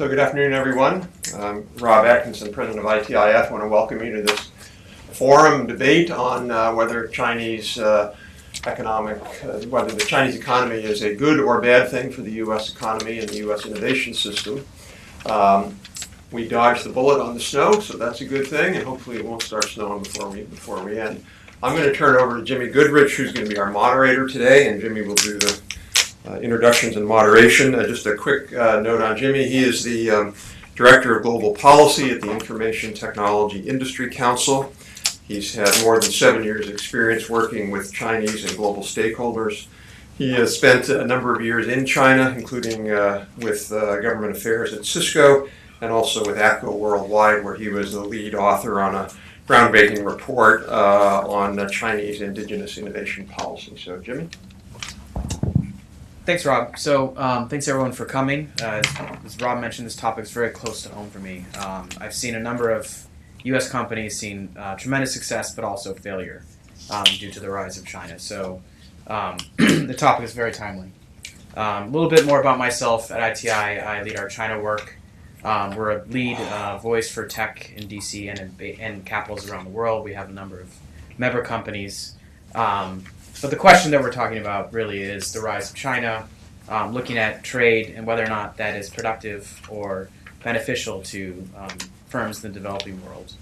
So good afternoon, everyone. I'm Rob Atkinson, president of ITIF. I want to welcome you to this forum debate on whether the Chinese economy is a good or bad thing for the U.S. economy and the U.S. innovation system. We dodged the bullet on the snow, so that's a good thing, and hopefully it won't start snowing before we end. I'm going to turn it over to Jimmy Goodrich, who's going to be our moderator today, and Jimmy will do the introductions and moderation. Just a quick note on Jimmy. He is the Director of Global Policy at the Information Technology Industry Council. He's had more than 7 years' experience working with Chinese and global stakeholders. He has spent a number of years in China, including with government affairs at Cisco and also with APCO Worldwide, where he was the lead author on a groundbreaking report on Chinese indigenous innovation policy. So, Jimmy? Thanks, Rob. So thanks, everyone, for coming. As Rob mentioned, this topic is very close to home for me. I've seen a number of U.S. companies seen tremendous success, but also failure due to the rise of China. So the topic is very timely. A little bit more about myself. At ITI, I lead our China work. We're a lead voice for tech in D.C. and capitals around the world. We have a number of member companies. But the question that we're talking about really is the rise of China, looking at trade and whether or not that is productive or beneficial to firms in the developing world.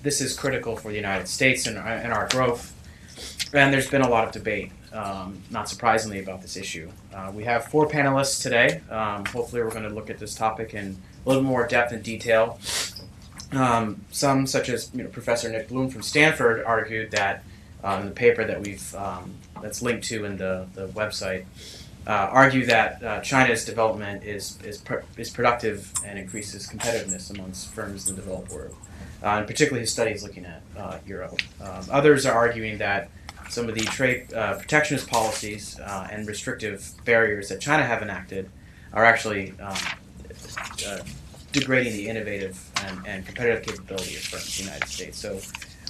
This is critical for the United States and our growth, and there's been a lot of debate, not surprisingly, about this issue. We have 4 panelists today. Hopefully we're going to look at this topic in a little more depth and detail. Some, such as Professor Nick Bloom from Stanford, argued that in the paper that that's linked to in the website, argue that China's development is productive and increases competitiveness amongst firms in the developed world, and particularly his studies looking at Europe. Others are arguing that some of the trade protectionist policies and restrictive barriers that China have enacted are actually degrading the innovative and competitive capability of firms in the United States. So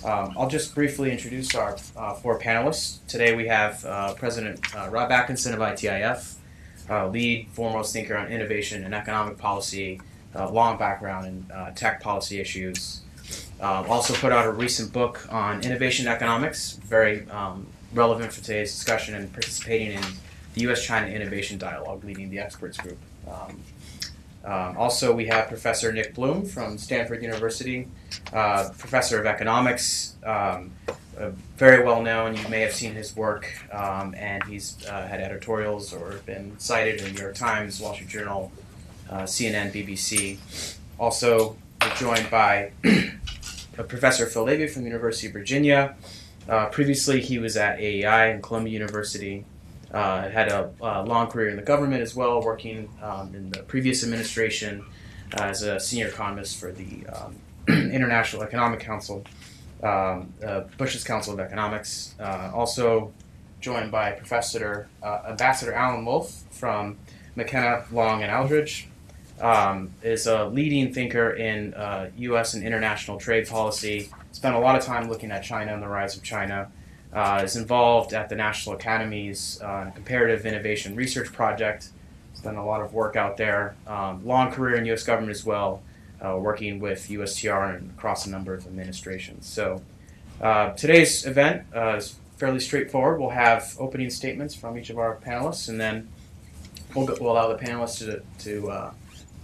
I'll just briefly introduce our 4 panelists. Today we have President Rob Atkinson of ITIF, lead foremost thinker on innovation and economic policy, long background in tech policy issues. Also put out a recent book on innovation economics, very relevant for today's discussion, and participating in the U.S. China Innovation Dialogue, leading the experts group. Also, we have Professor Nick Bloom from Stanford University, professor of economics, very well known. You may have seen his work, and he's had editorials or been cited in the New York Times, Wall Street Journal, CNN, BBC. Also, we're joined by Professor Phil Levy from the University of Virginia. Previously, he was at AEI and Columbia University. Had a long career in the government as well, working in the previous administration as a senior economist for the International Economic Council, Bush's Council of Economics. Also joined by Ambassador Alan Wolff from McKenna, Long, and Aldridge. Is a leading thinker in U.S. and international trade policy. Spent a lot of time looking at China and the rise of China. Is involved at the National Academy's Comparative Innovation Research Project. He's done a lot of work out there. Long career in U.S. government as well, working with USTR and across a number of administrations. So today's event is fairly straightforward. We'll have opening statements from each of our panelists, and then we'll allow the panelists to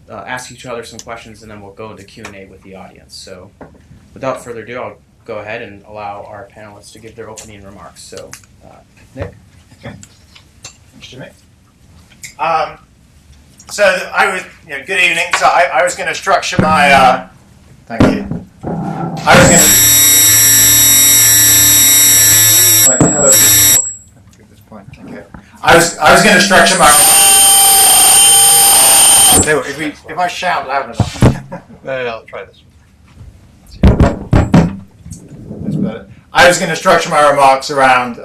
ask each other some questions, and then we'll go into Q&A with the audience. So without further ado, I'll go ahead and allow our panelists to give their opening remarks. So, Nick? Okay. Thanks, Jimmy. So I was, good evening. So I was going to structure my, thank you. I was going to, at this point, okay. I was going to structure my, if I shout loud enough. No, I'll try this one. I was going to structure my remarks around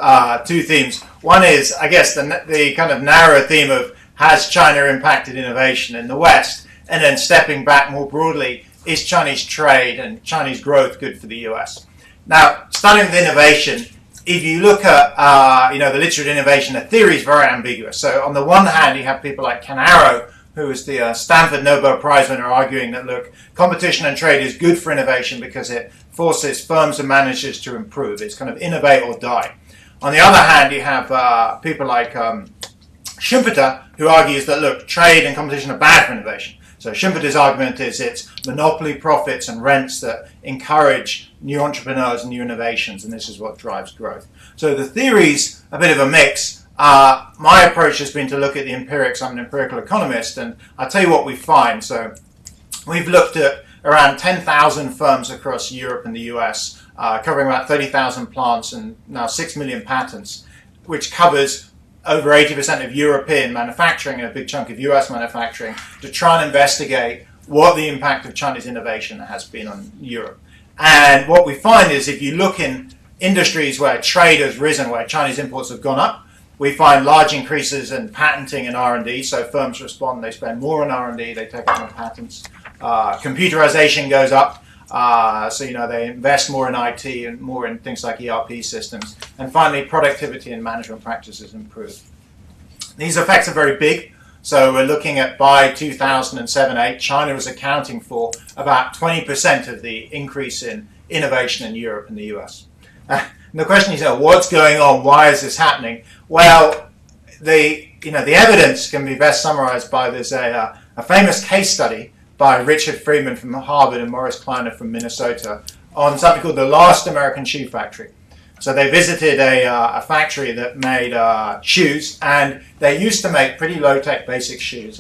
2 themes. One is, I guess, the kind of narrow theme of has China impacted innovation in the West? And then stepping back more broadly, is Chinese trade and Chinese growth good for the US? Now, starting with innovation, if you look at the literature of innovation, the theory is very ambiguous. So on the one hand, you have people like Canaro who was the Stanford Nobel Prize winner, arguing that, look, competition and trade is good for innovation because it forces firms and managers to improve. It's kind of innovate or die. On the other hand, you have people like Schumpeter, who argues that, look, trade and competition are bad for innovation. So Schumpeter's argument is it's monopoly profits and rents that encourage new entrepreneurs and new innovations, and this is what drives growth. So the theory's a bit of a mix. My approach has been to look at the empirics. I'm an empirical economist, and I'll tell you what we find. So we've looked at around 10,000 firms across Europe and the US, covering about 30,000 plants and now 6 million patents, which covers over 80% of European manufacturing and a big chunk of US manufacturing, to try and investigate what the impact of Chinese innovation has been on Europe. And what we find is if you look in industries where trade has risen, where Chinese imports have gone up, we find large increases in patenting and R&D. So firms respond, they spend more on R&D, they take out more patents. Computerization goes up. So, they invest more in IT and more in things like ERP systems. And finally, productivity and management practices improve. These effects are very big. So we're looking at by 2007-8, China was accounting for about 20% of the increase in innovation in Europe and the US. And the question is, what's going on? Why is this happening? Well, the evidence can be best summarized by there's a famous case study by Richard Friedman from Harvard and Morris Kleiner from Minnesota on something called the Last American Shoe Factory. So they visited a factory that made shoes, and they used to make pretty low-tech basic shoes.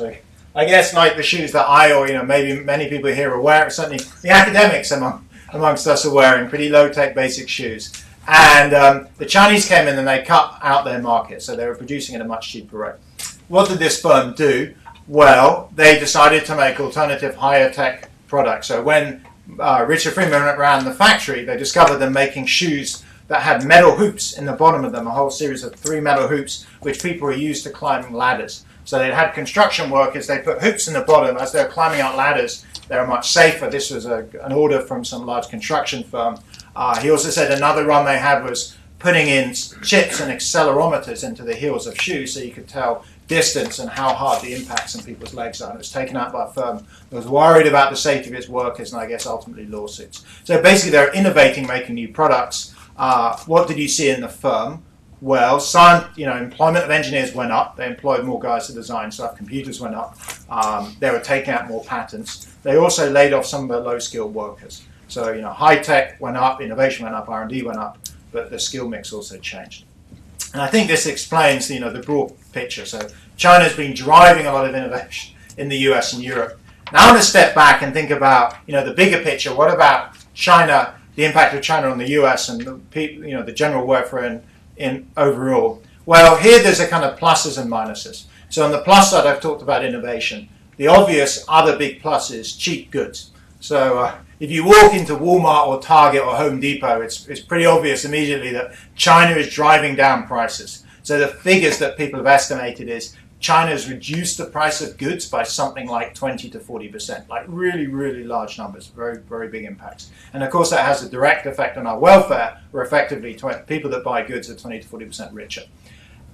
I guess like the shoes that I or maybe many people here are wearing, certainly the academics amongst us are wearing pretty low-tech basic shoes. And the Chinese came in and they cut out their market, so they were producing at a much cheaper rate. What did this firm do? Well, they decided to make alternative higher tech products. So when Richard Friedman went around the factory, they discovered them making shoes that had metal hoops in the bottom of them, a whole series of 3 metal hoops, which people were used to climbing ladders. So they had construction workers, they put hoops in the bottom. As they were climbing out ladders, they were much safer. This was an order from some large construction firm. He also said another run they had was putting in chips and accelerometers into the heels of shoes so you could tell distance and how hard the impacts on people's legs are. And it was taken out by a firm that was worried about the safety of its workers and I guess ultimately lawsuits. So basically they're innovating, making new products. What did you see in the firm? Well, employment of engineers went up. They employed more guys to design stuff. Computers went up. They were taking out more patents. They also laid off some of the low-skilled workers. So, high tech went up, innovation went up, R&D went up, but the skill mix also changed. And I think this explains, the broad picture. So China's been driving a lot of innovation in the US and Europe. Now I want to step back and think about, the bigger picture. What about China, the impact of China on the US and the general welfare in overall? Well, here there's a kind of pluses and minuses. So on the plus side, I've talked about innovation. The obvious other big plus is cheap goods. So if you walk into Walmart or Target or Home Depot, it's pretty obvious immediately that China is driving down prices. So the figures that people have estimated is China has reduced the price of goods by something like 20 to 40%, like really, really large numbers, very, very big impacts. And of course that has a direct effect on our welfare, where effectively people that buy goods are 20 to 40% richer.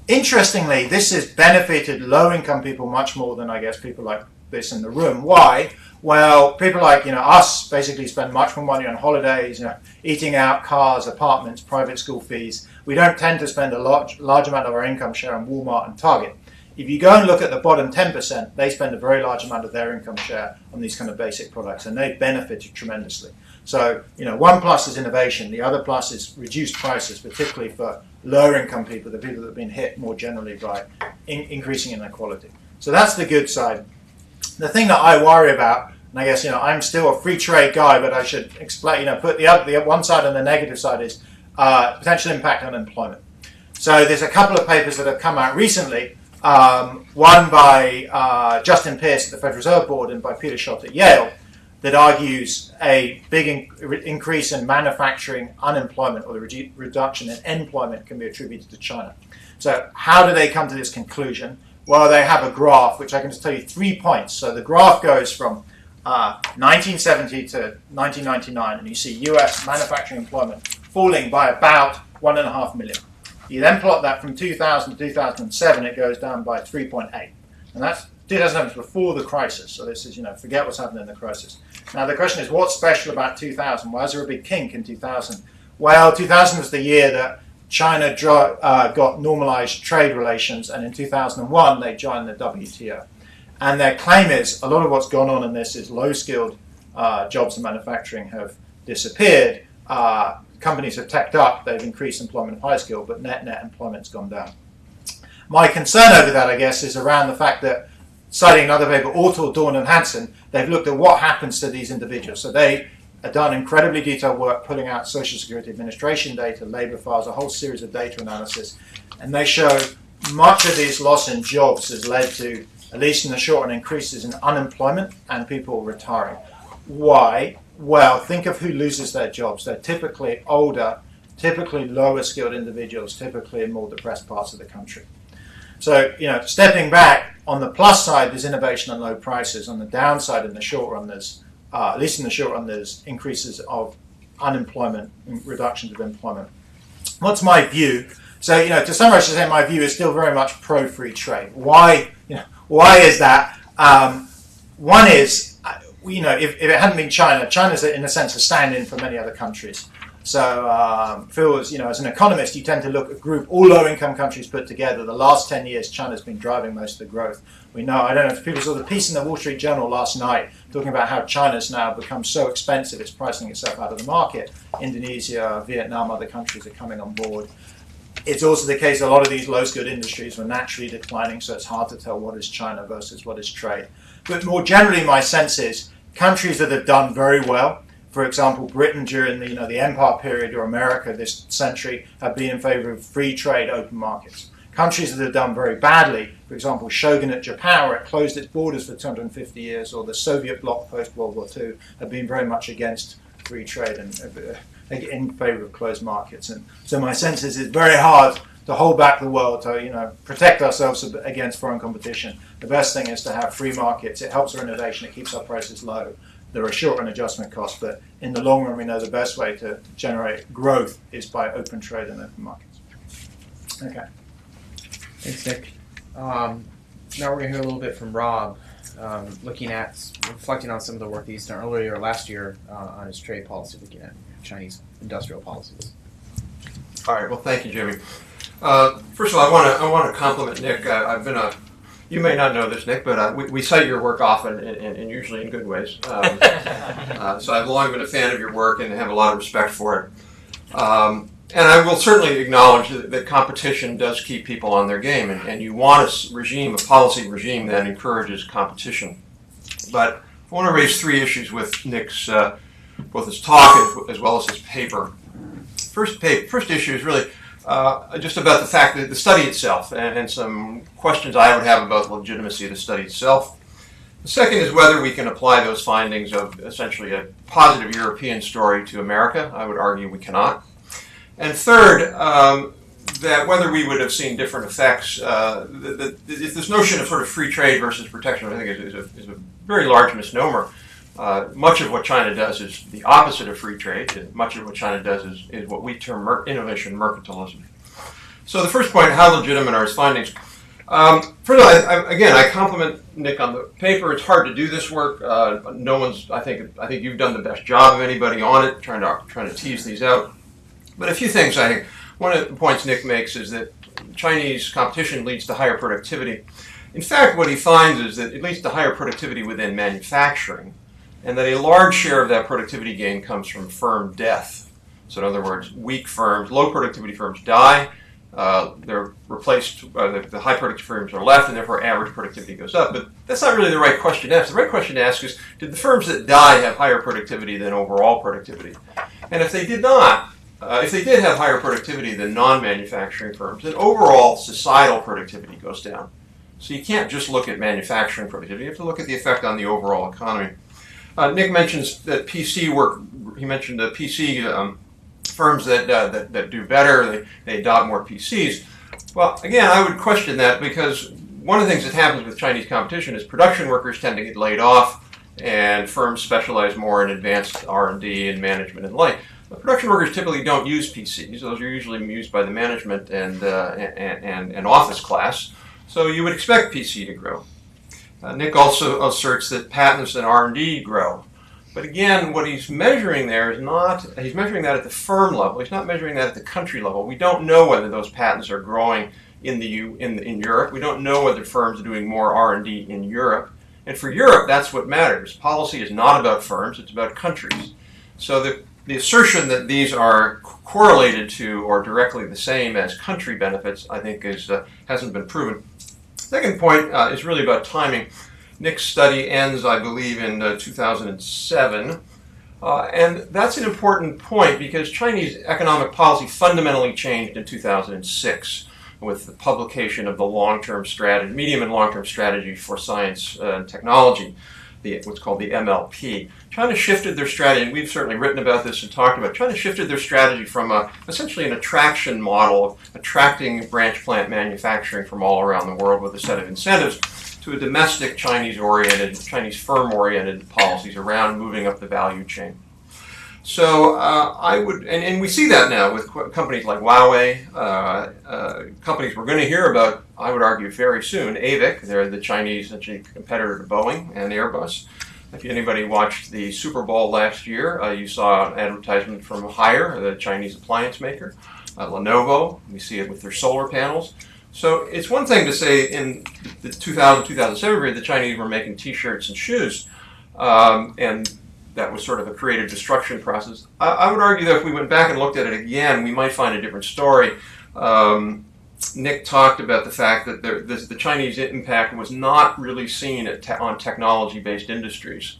Interestingly, this has benefited low-income people much more than I guess people like this in the room. Why? Well, people like us basically spend much more money on holidays, eating out, cars, apartments, private school fees. We don't tend to spend a large amount of our income share on Walmart and Target. If you go and look at the bottom 10%, they spend a very large amount of their income share on these kind of basic products, and they've benefited tremendously. So, one plus is innovation. The other plus is reduced prices, particularly for lower income people, the people that have been hit more generally by increasing inequality. So that's the good side. The thing that I worry about, and I guess I'm still a free trade guy, but I should explain. Put the one side and the negative side is potential impact on employment. So there's a couple of papers that have come out recently. One by Justin Pierce at the Federal Reserve Board and by Peter Schott at Yale, that argues a big increase in manufacturing unemployment, or the reduction in employment, can be attributed to China. So how do they come to this conclusion? Well, they have a graph, which I can just tell you 3 points. So the graph goes from 1970 to 1999, and you see US manufacturing employment falling by about 1.5 million. You then plot that from 2000 to 2007, it goes down by 3.8. And that's 2007 was before the crisis, so this is, forget what's happened in the crisis. Now the question is, what's special about 2000? Why is there a big kink in 2000? Well, 2000 was the year that China got normalized trade relations, and in 2001 they joined the WTO. And their claim is, a lot of what's gone on in this is low-skilled jobs in manufacturing have disappeared. Companies have teched up, they've increased employment of high skill, but net employment's gone down. My concern over that, I guess, is around the fact that, citing another paper, Ortal, Dawn and Hansen, they've looked at what happens to these individuals. So they have done incredibly detailed work pulling out Social Security Administration data, labor files, a whole series of data analysis, and they show much of these loss in jobs has led to, at least in the short run, increases in unemployment and people retiring. Why? Well, think of who loses their jobs. They're typically older, typically lower skilled individuals, typically in more depressed parts of the country. So, stepping back, on the plus side, there's innovation and low prices. On the downside, in the short run, there's, at least in the short run, there's increases of unemployment, reductions of employment. What's my view? So, to summarize, my view is still very much pro-free trade. Why? Why is that? One is, if it hadn't been China, China's in a sense a stand-in for many other countries. So, Phil, as an economist, you tend to look at all low-income countries put together. The last 10 years, China's been driving most of the growth. We know, I don't know if people saw the piece in the Wall Street Journal last night talking about how China's now become so expensive, it's pricing itself out of the market. Indonesia, Vietnam, other countries are coming on board. It's also the case a lot of these low-skilled industries were naturally declining, so it's hard to tell what is China versus what is trade. But more generally, my sense is countries that have done very well, for example, Britain during the Empire period, or America this century, have been in favor of free trade, open markets. Countries that have done very badly, for example, Shogunate Japan, where it closed its borders for 250 years, or the Soviet bloc post-World War II, have been very much against free trade and in favor of closed markets. And so my sense is it's very hard to hold back the world, to protect ourselves against foreign competition. The best thing is to have free markets. It helps our innovation. It keeps our prices low. There are short-run adjustment costs, but in the long run, we know the best way to generate growth is by open trade and open markets. Okay. Thanks, Nick. Now we're going to hear a little bit from Rob, reflecting on some of the work that he's done earlier last year on his trade policy, looking at Chinese industrial policies. All right. Well, thank you, Jimmy. First of all, I want to compliment Nick. I've been you may not know this, Nick, but we cite your work often and usually in good ways. So I've long been a fan of your work and have a lot of respect for it. And I will certainly acknowledge that competition does keep people on their game, and you want a policy regime that encourages competition. But I want to raise three issues with Nick's, both his talk as well as his paper. First issue is really just about the fact that the study itself and some questions I would have about the legitimacy of the study itself. The second is whether we can apply those findings of essentially a positive European story to America. I would argue we cannot. And third, that whether we would have seen different effects, this notion of sort of free trade versus protection, I think is a very large misnomer. Much of what China does is the opposite of free trade, and much of what China does is what we term innovation mercantilism. So the first point, how legitimate are his findings? First of all, I compliment Nick on the paper. It's hard to do this work. I think you've done the best job of anybody on it, trying to tease these out. But a few things, I think. One of the points Nick makes is that Chinese competition leads to higher productivity. In fact, what he finds is that it leads to higher productivity within manufacturing, and that a large share of that productivity gain comes from firm death. So in other words, weak firms, low productivity firms die, they're replaced, the high productive firms are left, and therefore average productivity goes up. But that's not really the right question to ask. The right question to ask is, did the firms that die have higher productivity than overall productivity? And if they did not, if they did have higher productivity than non-manufacturing firms, then overall societal productivity goes down. So you can't just look at manufacturing productivity, you have to look at the effect on the overall economy. Nick mentions that PC work, he mentioned the PC firms that do better, they adopt more PCs. Well, again, I would question that, because one of the things that happens with Chinese competition is production workers tend to get laid off, and firms specialize more in advanced R&D and management and the like. The production workers typically don't use PCs. Those are usually used by the management and office class. So you would expect PC to grow. Nick also asserts that patents and R&D grow. But again, what he's measuring there is not, he's measuring that at the firm level. He's not measuring that at the country level. We don't know whether those patents are growing in Europe. We don't know whether firms are doing more R&D in Europe. And for Europe, that's what matters. Policy is not about firms, it's about countries. So the assertion that these are correlated to or directly the same as country benefits, I think, hasn't been proven. Second point is really about timing. Nick's study ends, I believe, in 2007. And that's an important point because Chinese economic policy fundamentally changed in 2006 with the publication of the long-term strategy, medium and long-term strategy for science and technology, what's called the MLP. China shifted their strategy, and we've certainly written about this and talked about it. China shifted their strategy from essentially an attraction model of attracting branch plant manufacturing from all around the world with a set of incentives to a domestic Chinese-oriented, Chinese firm-oriented policies around moving up the value chain. So I would, and we see that now with companies like Huawei, companies we're going to hear about, I would argue, very soon. AVIC, they're the Chinese competitor to Boeing and Airbus. If anybody watched the Super Bowl last year, you saw an advertisement from Haier, the Chinese appliance maker. Lenovo, we see it with their solar panels. So it's one thing to say in the 2000-2007 period, the Chinese were making T-shirts and shoes, and that was sort of a creative destruction process. I would argue that if we went back and looked at it again, we might find a different story. Nick talked about the fact that the Chinese impact was not really seen on technology-based industries,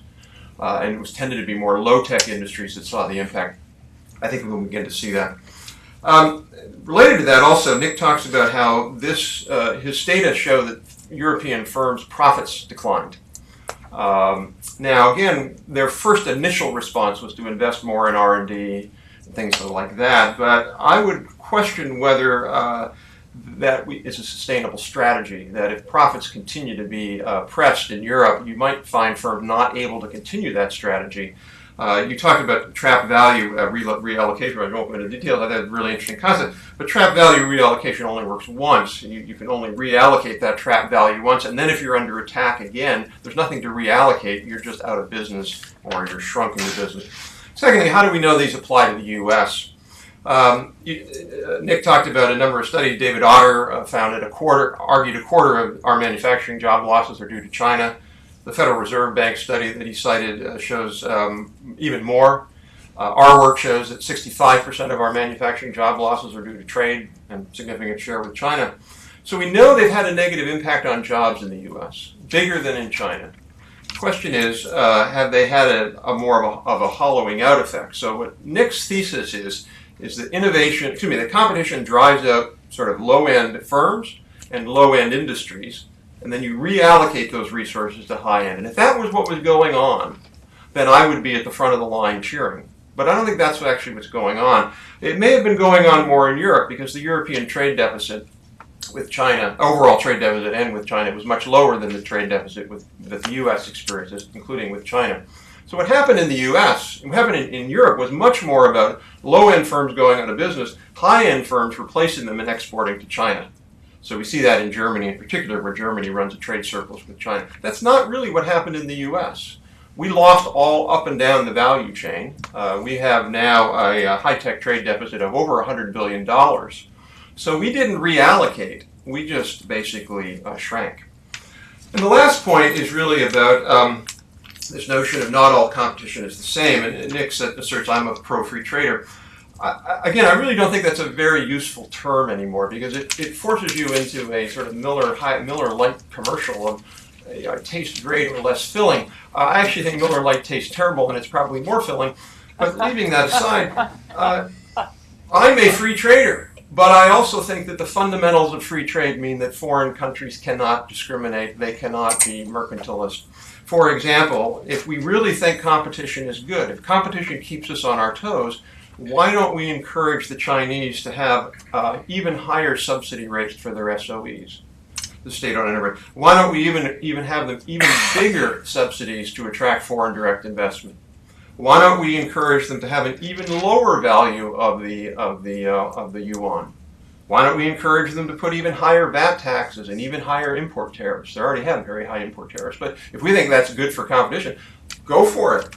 and it was tended to be more low-tech industries that saw the impact. I think we'll begin to see that. Related to that also, Nick talks about how his data show that European firms' profits declined. Now, again, their first initial response was to invest more in R&D and things like that, but I would question whether that is a sustainable strategy, that if profits continue to be pressed in Europe, you might find firms not able to continue that strategy. You talked about trapped value reallocation. I won't go into detail. That's a really interesting concept. But trapped value reallocation only works once. You can only reallocate that trapped value once, and then if you're under attack again, there's nothing to reallocate. You're just out of business or you're shrunk into business. Secondly, how do we know these apply to the U.S.? Nick talked about a number of studies. David Otter argued a quarter of our manufacturing job losses are due to China. The Federal Reserve Bank study that he cited shows even more. Our work shows that 65% of our manufacturing job losses are due to trade and significant share with China. So we know they've had a negative impact on jobs in the U.S., bigger than in China. The question is, have they had a more of a hollowing out effect? So what Nick's thesis is that competition drives out sort of low-end firms and low-end industries, and then you reallocate those resources to high-end. And if that was what was going on, then I would be at the front of the line cheering. But I don't think that's actually what's going on. It may have been going on more in Europe because the European trade deficit with China, overall trade deficit and with China, was much lower than the trade deficit that the U.S. experiences, including with China. So what happened in the U.S., what happened in Europe was much more about low-end firms going out of business, high-end firms replacing them and exporting to China. So we see that in Germany in particular, where Germany runs a trade surplus with China. That's not really what happened in the U.S. We lost all up and down the value chain. We have now a high-tech trade deficit of over $100 billion. So we didn't reallocate. We just basically shrank. And the last point is really about this notion of not all competition is the same. And Nick asserts I'm a pro-free trader. Again, I really don't think that's a very useful term anymore because it forces you into a sort of Miller Lite commercial of it tastes great or less filling. I actually think Miller Lite tastes terrible and it's probably more filling. But leaving that aside, I'm a free trader. But I also think that the fundamentals of free trade mean that foreign countries cannot discriminate. They cannot be mercantilist. For example, if we really think competition is good, if competition keeps us on our toes, why don't we encourage the Chinese to have even higher subsidy rates for their SOEs, the state-owned enterprise? Why don't we even have them even bigger subsidies to attract foreign direct investment? Why don't we encourage them to have an even lower value of the yuan? Why don't we encourage them to put even higher VAT taxes and even higher import tariffs? They already have very high import tariffs, but if we think that's good for competition, go for it.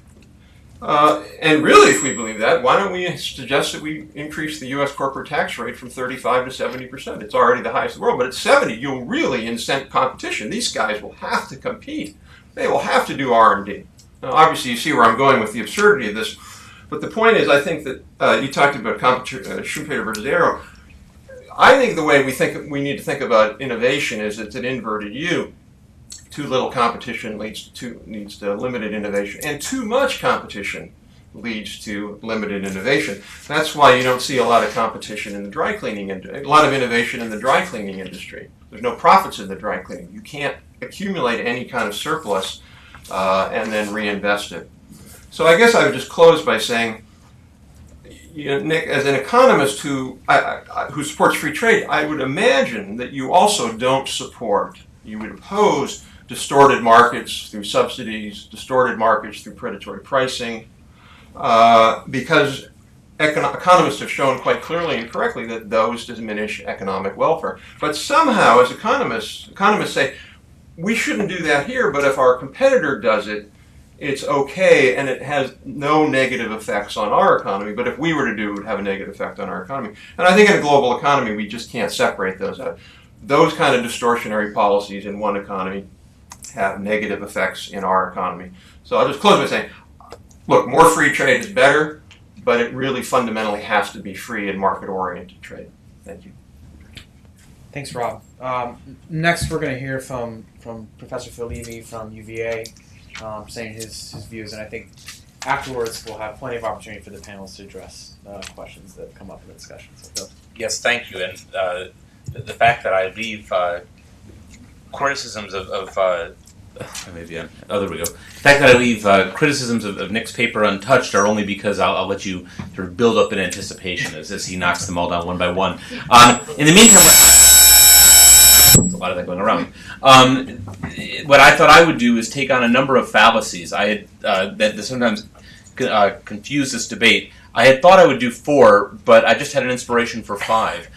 And really, if we believe that, why don't we suggest that we increase the U.S. corporate tax rate from 35 to 70%? It's already the highest in the world, but at 70, you'll really incent competition. These guys will have to compete. They will have to do R&D. Now, obviously, you see where I'm going with the absurdity of this, but the point is, I think that you talked about Schumpeter versus Arrow. I think the way we need to think about innovation is it's an inverted U. Too little competition leads to limited innovation, and too much competition leads to limited innovation. That's why you don't see a lot of competition in the dry cleaning industry, a lot of innovation in the dry cleaning industry. There's no profits in the dry cleaning. You can't accumulate any kind of surplus and then reinvest it. So I guess I would just close by saying, Nick, as an economist who supports free trade, I would imagine that you also don't support, you would oppose distorted markets through subsidies, distorted markets through predatory pricing, because economists have shown quite clearly and correctly that those diminish economic welfare. But somehow, as economists say, we shouldn't do that here, but if our competitor does it, it's okay, and it has no negative effects on our economy. But if we were to do it, it would have a negative effect on our economy. And I think in a global economy, we just can't separate those out. Those kind of distortionary policies in one economy have negative effects in our economy. So I'll just close by saying, look, more free trade is better, but it really fundamentally has to be free and market-oriented trade. Thank you. Thanks, Rob. Next, we're going to hear from Professor Phil Levy from UVA, saying his views, and I think afterwards we'll have plenty of opportunity for the panelists to address questions that come up in the discussion. So, Phil. Yes, thank you. And the fact that I leave criticisms maybe there we go. The fact that I leave criticisms of Nick's paper untouched are only because I'll let you sort of build up in anticipation as he knocks them all down one by one. In the meantime, there's a lot of that going around. What I thought I would do is take on a number of fallacies I had that sometimes confuse this debate. I had thought I would do 4, but I just had an inspiration for 5.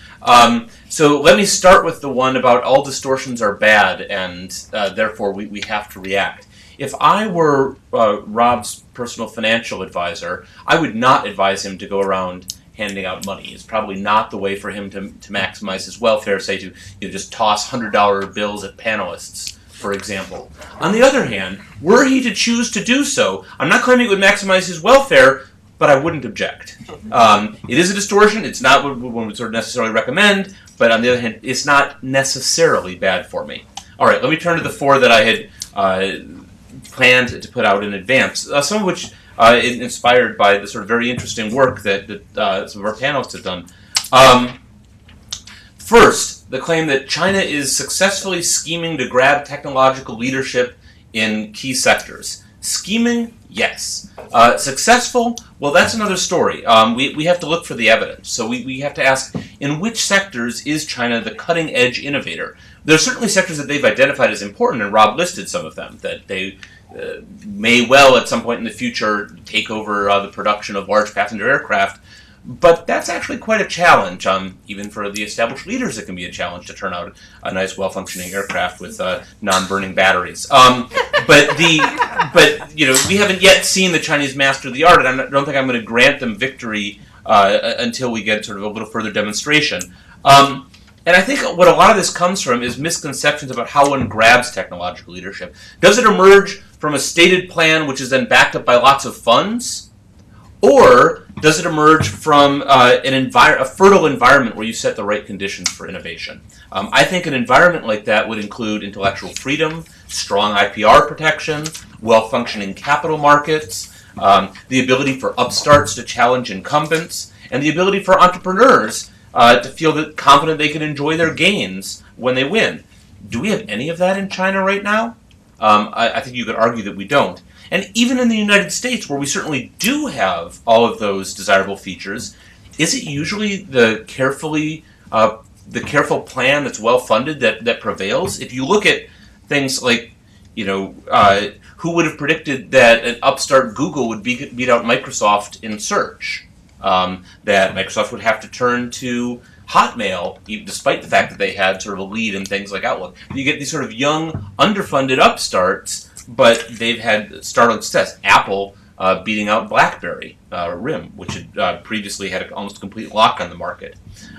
So let me start with the one about all distortions are bad, and therefore we have to react. If I were Rob's personal financial advisor, I would not advise him to go around handing out money. It's probably not the way for him to maximize his welfare, say to just toss $100 bills at panelists, for example. On the other hand, were he to choose to do so, I'm not claiming it would maximize his welfare, but I wouldn't object. It is a distortion. It's not what one would sort of necessarily recommend, but on the other hand, it's not necessarily bad for me. All right, let me turn to the 4 that I had planned to put out in advance, some of which is inspired by the sort of very interesting work that some of our panelists have done. First, the claim that China is successfully scheming to grab technological leadership in key sectors. Scheming? Yes. Successful? Well, that's another story. We have to look for the evidence. So we have to ask, in which sectors is China the cutting-edge innovator? There are certainly sectors that they've identified as important, and Rob listed some of them, that they may well at some point in the future take over the production of large passenger aircraft. But that's actually quite a challenge. Even for the established leaders, it can be a challenge to turn out a nice, well-functioning aircraft with non-burning batteries. But we haven't yet seen the Chinese master the art, and I don't think I'm going to grant them victory until we get sort of a little further demonstration. And I think what a lot of this comes from is misconceptions about how one grabs technological leadership. Does it emerge from a stated plan, which is then backed up by lots of funds? Or does it emerge from a fertile environment where you set the right conditions for innovation? I think an environment like that would include intellectual freedom, strong IPR protection, well-functioning capital markets, the ability for upstarts to challenge incumbents, and the ability for entrepreneurs to feel confident they can enjoy their gains when they win. Do we have any of that in China right now? I think you could argue that we don't. And even in the United States, where we certainly do have all of those desirable features, is it usually the careful plan that's well funded that prevails? If you look at things like, who would have predicted that an upstart Google would beat out Microsoft in search? That Microsoft would have to turn to Hotmail, despite the fact that they had sort of a lead in things like Outlook. You get these sort of young, underfunded upstarts, but they've had startup success. Apple beating out BlackBerry RIM, which had previously had an almost complete lock on the market.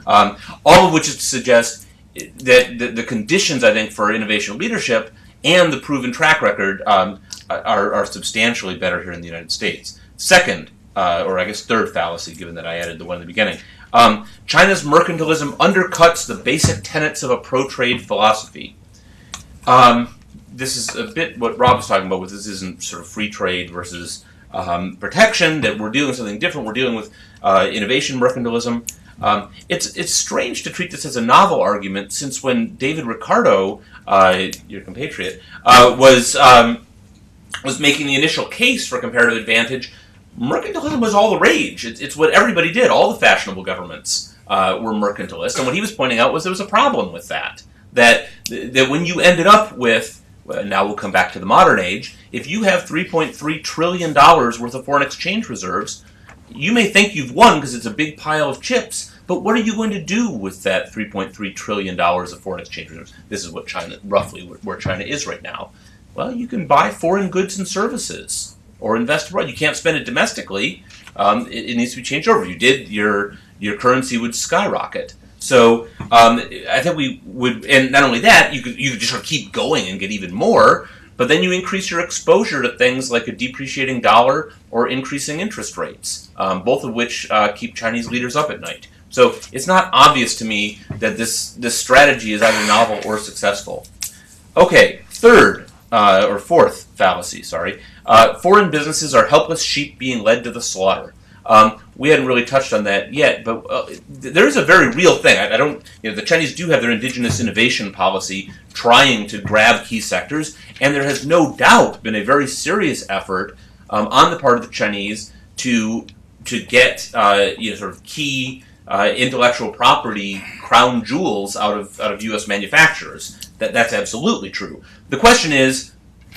All of which is to suggest that the conditions, I think, for innovation leadership and the proven track record are substantially better here in the United States. Second, or I guess third fallacy, given that I added the one in the beginning, China's mercantilism undercuts the basic tenets of a pro-trade philosophy. This is a bit what Rob was talking about, with this isn't sort of free trade versus protection, that we're dealing with something different. We're dealing with innovation mercantilism. It's strange to treat this as a novel argument, since when David Ricardo, your compatriot, was making the initial case for comparative advantage, mercantilism was all the rage. It's what everybody did. All the fashionable governments were mercantilist, and what he was pointing out was there was a problem with that. That when you ended up with, well, now we'll come back to the modern age, if you have $3.3 trillion worth of foreign exchange reserves, you may think you've won because it's a big pile of chips, but what are you going to do with that $3.3 trillion of foreign exchange reserves? This is what China, roughly where China is right now. Well, you can buy foreign goods and services or invest abroad. You can't spend it domestically. It needs to be changed over. You did, your currency would skyrocket. So I think we would, and not only that, you could just sort of keep going and get even more, but then you increase your exposure to things like a depreciating dollar or increasing interest rates, both of which keep Chinese leaders up at night. So it's not obvious to me that this strategy is either novel or successful. Okay, fourth fallacy, foreign businesses are helpless sheep being led to the slaughter. We hadn't really touched on that yet, but there is a very real thing. The Chinese do have their indigenous innovation policy trying to grab key sectors, and there has no doubt been a very serious effort on the part of the Chinese to get sort of key intellectual property crown jewels out of U.S. manufacturers. That's absolutely true. The question is,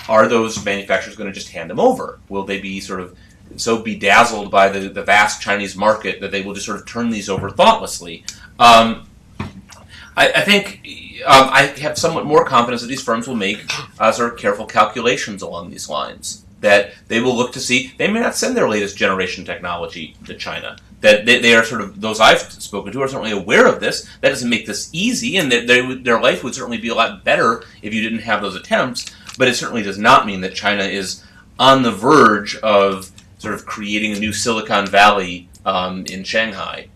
are those manufacturers going to just hand them over? Will they be sort of so bedazzled by the vast Chinese market that they will just sort of turn these over thoughtlessly? I think I have somewhat more confidence that these firms will make sort of careful calculations along these lines. That they will look to see, they may not send their latest generation technology to China. That they are sort of, those I've spoken to are certainly aware of this. That doesn't make this easy, and their life would certainly be a lot better if you didn't have those attempts, but it certainly does not mean that China is on the verge of sort of creating a new Silicon Valley in Shanghai,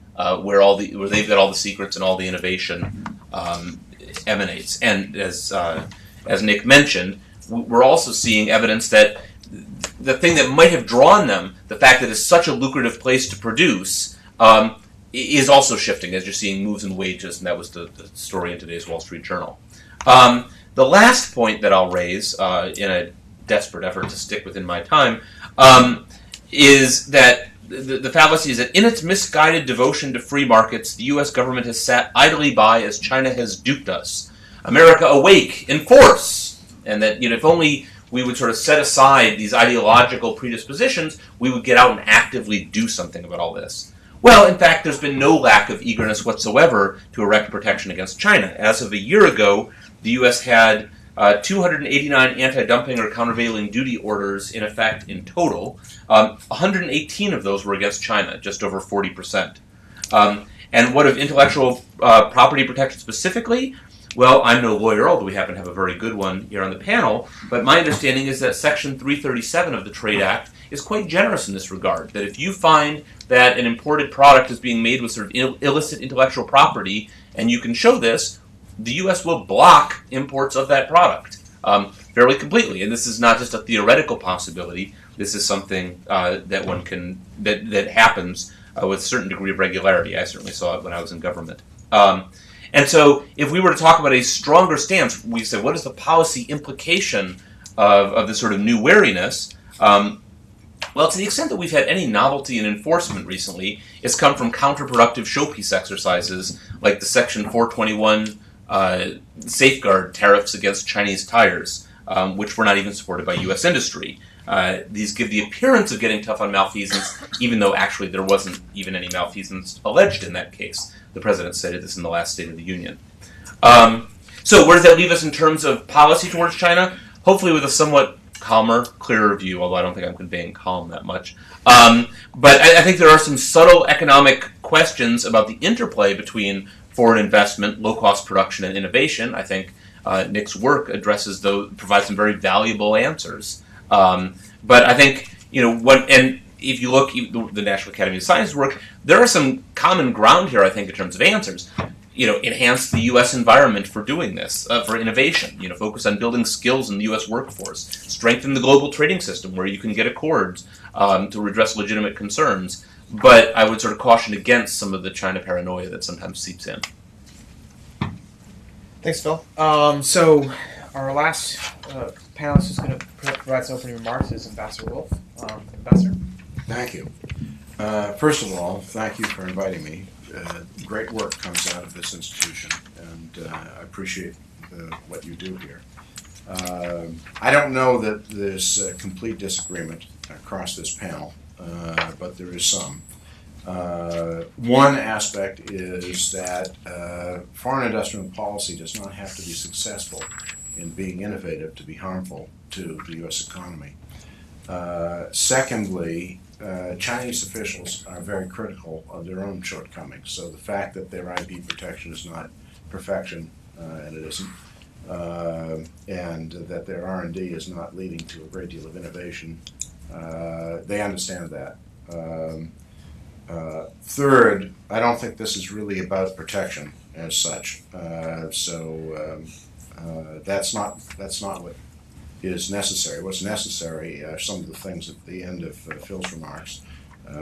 where they've got all the secrets and all the innovation emanates. And as Nick mentioned, we're also seeing evidence that the thing that might have drawn them, the fact that it's such a lucrative place to produce, is also shifting, as you're seeing moves in wages, and that was the story in today's Wall Street Journal. The last point that I'll raise, in a desperate effort to stick within my time, is that the fallacy is that in its misguided devotion to free markets, the U.S. government has sat idly by as China has duped us. America, awake, enforce! And that, if only we would sort of set aside these ideological predispositions, we would get out and actively do something about all this. Well, in fact, there's been no lack of eagerness whatsoever to erect protection against China. As of a year ago, the U.S. had 289 anti-dumping or countervailing duty orders in effect in total. 118 of those were against China, just over 40%. And what of intellectual property protection specifically? Well, I'm no lawyer, although we happen to have a very good one here on the panel, but my understanding is that Section 337 of the Trade Act is quite generous in this regard, that if you find that an imported product is being made with sort of illicit intellectual property, and you can show this, the U.S. will block imports of that product fairly completely. And this is not just a theoretical possibility. This is something that happens with a certain degree of regularity. I certainly saw it when I was in government. And so if we were to talk about a stronger stance, we say, what is the policy implication of this sort of new wariness? Well, to the extent that we've had any novelty in enforcement recently, it's come from counterproductive showpiece exercises like the Section 421 safeguard tariffs against Chinese tires, which were not even supported by U.S. industry. these give the appearance of getting tough on malfeasance, even though actually there wasn't even any malfeasance alleged in that case. The president stated this in the last State of the Union. So where does that leave us in terms of policy towards China? Hopefully with a somewhat calmer, clearer view, although I don't think I'm conveying calm that much. But I think there are some subtle economic questions about the interplay between foreign investment, low-cost production, and innovation. I think Nick's work addresses those, provides some very valuable answers. But I think, and if you look at the National Academy of Sciences work, there are some common ground here, I think, in terms of answers. Enhance the U.S. environment for doing this, for innovation. Focus on building skills in the U.S. workforce. Strengthen the global trading system where you can get accords to redress legitimate concerns. But I would sort of caution against some of the China paranoia that sometimes seeps in. Thanks, Phil. So our last panelist is going to provide some opening remarks is Ambassador Wolff. Ambassador? Thank you. First of all, thank you for inviting me. Great work comes out of this institution, and I appreciate what you do here. I don't know that there's complete disagreement across this panel, but there is some. One aspect is that foreign industrial policy does not have to be successful in being innovative to be harmful to the U.S. economy. Secondly, Chinese officials are very critical of their own shortcomings. So the fact that their IP protection is not perfection, and it isn't, and that their R&D is not leading to a great deal of innovation, they understand that. Third, I don't think this is really about protection as such. So that's not what is necessary. What's necessary are some of the things at the end of Phil's remarks,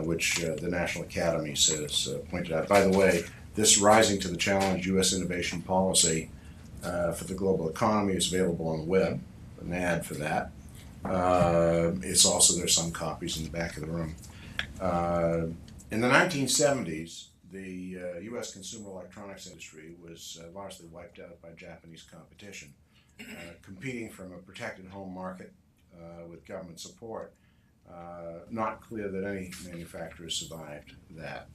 which the National Academy says pointed out. By the way, this Rising to the Challenge U.S. Innovation Policy for the Global Economy is available on the web, an ad for that. It's also, there's some copies in the back of the room. In the 1970s, the U.S. consumer electronics industry was largely wiped out by Japanese competition. Competing from a protected home market with government support, not clear that any manufacturer survived that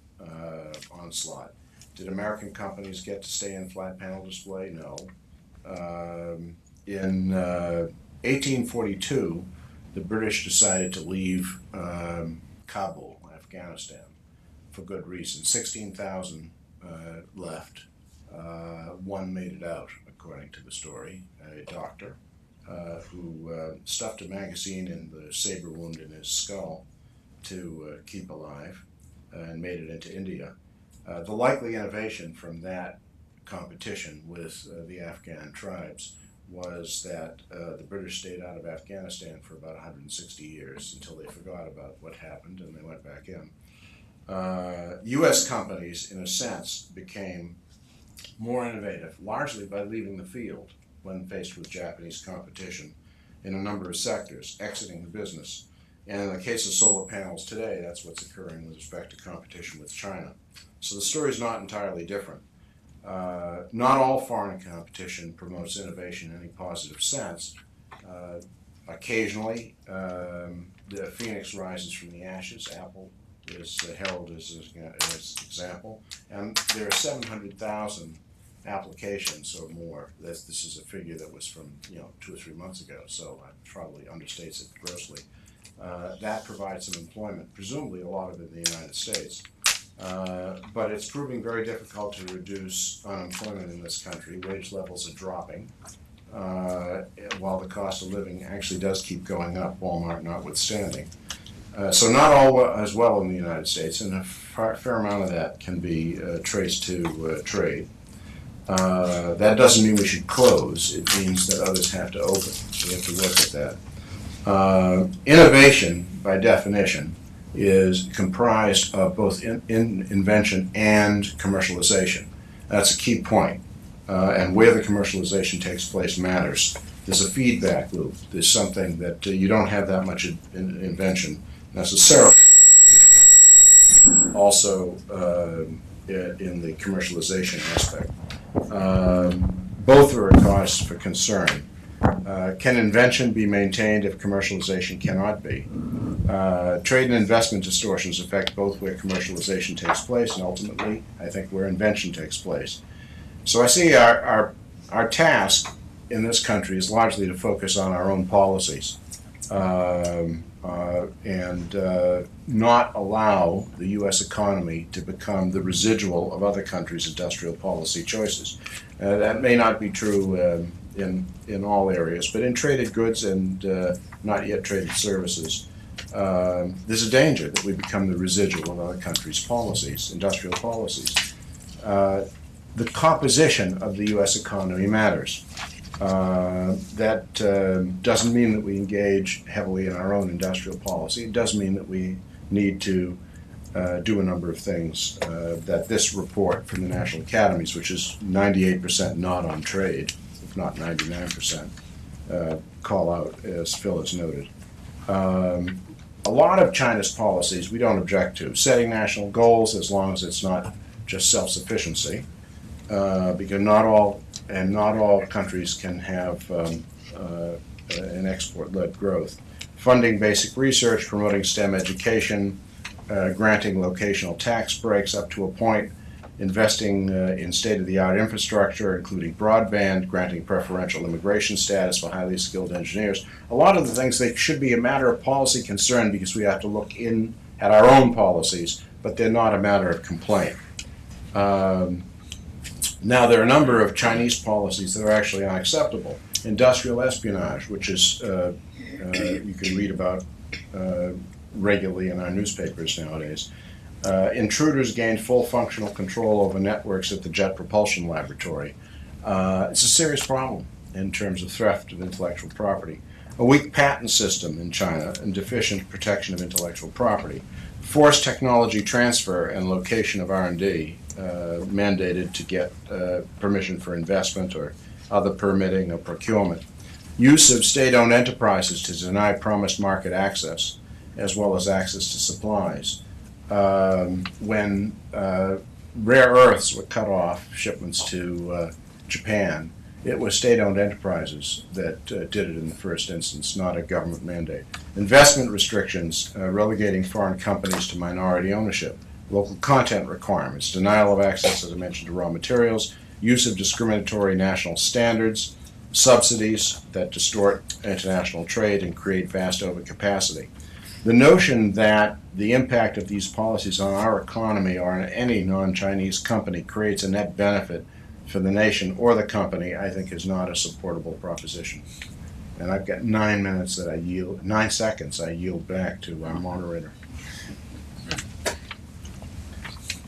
onslaught. Did American companies get to stay in flat panel display? No. In 1842, the British decided to leave Kabul, Afghanistan, for good reason. 16,000 left. One made it out, according to the story, a doctor who stuffed a magazine in the saber wound in his skull to keep alive and made it into India. The likely innovation from that competition with the Afghan tribes was that the British stayed out of Afghanistan for about 160 years until they forgot about what happened and they went back in. U.S. companies, in a sense, became more innovative, largely by leaving the field when faced with Japanese competition in a number of sectors, exiting the business. And in the case of solar panels today, that's what's occurring with respect to competition with China. So the story is not entirely different. Not all foreign competition promotes innovation in any positive sense. Occasionally, the phoenix rises from the ashes. Apple is heralded as an example. And there are 700,000 applications or more. This is a figure that was from 2 or 3 months ago, so it probably understates it grossly. That provides some employment, presumably a lot of it in the United States. But it's proving very difficult to reduce unemployment in this country. Wage levels are dropping, while the cost of living actually does keep going up, Walmart notwithstanding. So not all as well in the United States, and a fair amount of that can be traced to trade. That doesn't mean we should close. It means that others have to open. We have to look at that. Innovation, by definition, is comprised of both invention and commercialization. That's a key point. And where the commercialization takes place matters. There's a feedback loop. There's something that you don't have that much invention necessarily. Also in the commercialization aspect. Both are a cause for concern. Can invention be maintained if commercialization cannot be? Trade and investment distortions affect both where commercialization takes place and ultimately, I think, where invention takes place. So I see our task in this country is largely to focus on our own policies and not allow the U.S. economy to become the residual of other countries' industrial policy choices. That may not be true in all areas, but in traded goods and not yet traded services, there's a danger that we become the residual of other countries' policies, industrial policies. The composition of the U.S. economy matters. That doesn't mean that we engage heavily in our own industrial policy. It does mean that we need to do a number of things that this report from the National Academies, which is 98% not on trade, if not 99%, call out, as Phil has noted. A lot of China's policies we don't object to. Setting national goals, as long as it's not just self-sufficiency, because not all countries can have an export-led growth. Funding basic research, promoting STEM education, granting locational tax breaks up to a point, investing in state-of-the-art infrastructure, including broadband, granting preferential immigration status for highly skilled engineers. A lot of the things, they should be a matter of policy concern because we have to look in at our own policies, but they're not a matter of complaint. Now, there are a number of Chinese policies that are actually unacceptable. Industrial espionage, which is you can read about regularly in our newspapers nowadays. Intruders gained full functional control over networks at the Jet Propulsion Laboratory. It's a serious problem in terms of theft of intellectual property. A weak patent system in China and deficient protection of intellectual property. Forced technology transfer and location of R&D mandated to get permission for investment or other permitting or procurement. Use of state-owned enterprises to deny promised market access, as well as access to supplies. When rare earths were cut off shipments to Japan, it was state-owned enterprises that did it in the first instance, not a government mandate. Investment restrictions, relegating foreign companies to minority ownership. Local content requirements, denial of access, as I mentioned, to raw materials, use of discriminatory national standards, subsidies that distort international trade and create vast overcapacity. The notion that the impact of these policies on our economy or on any non-Chinese company creates a net benefit for the nation or the company, I think, is not a supportable proposition. And I've got 9 seconds I yield back to our moderator.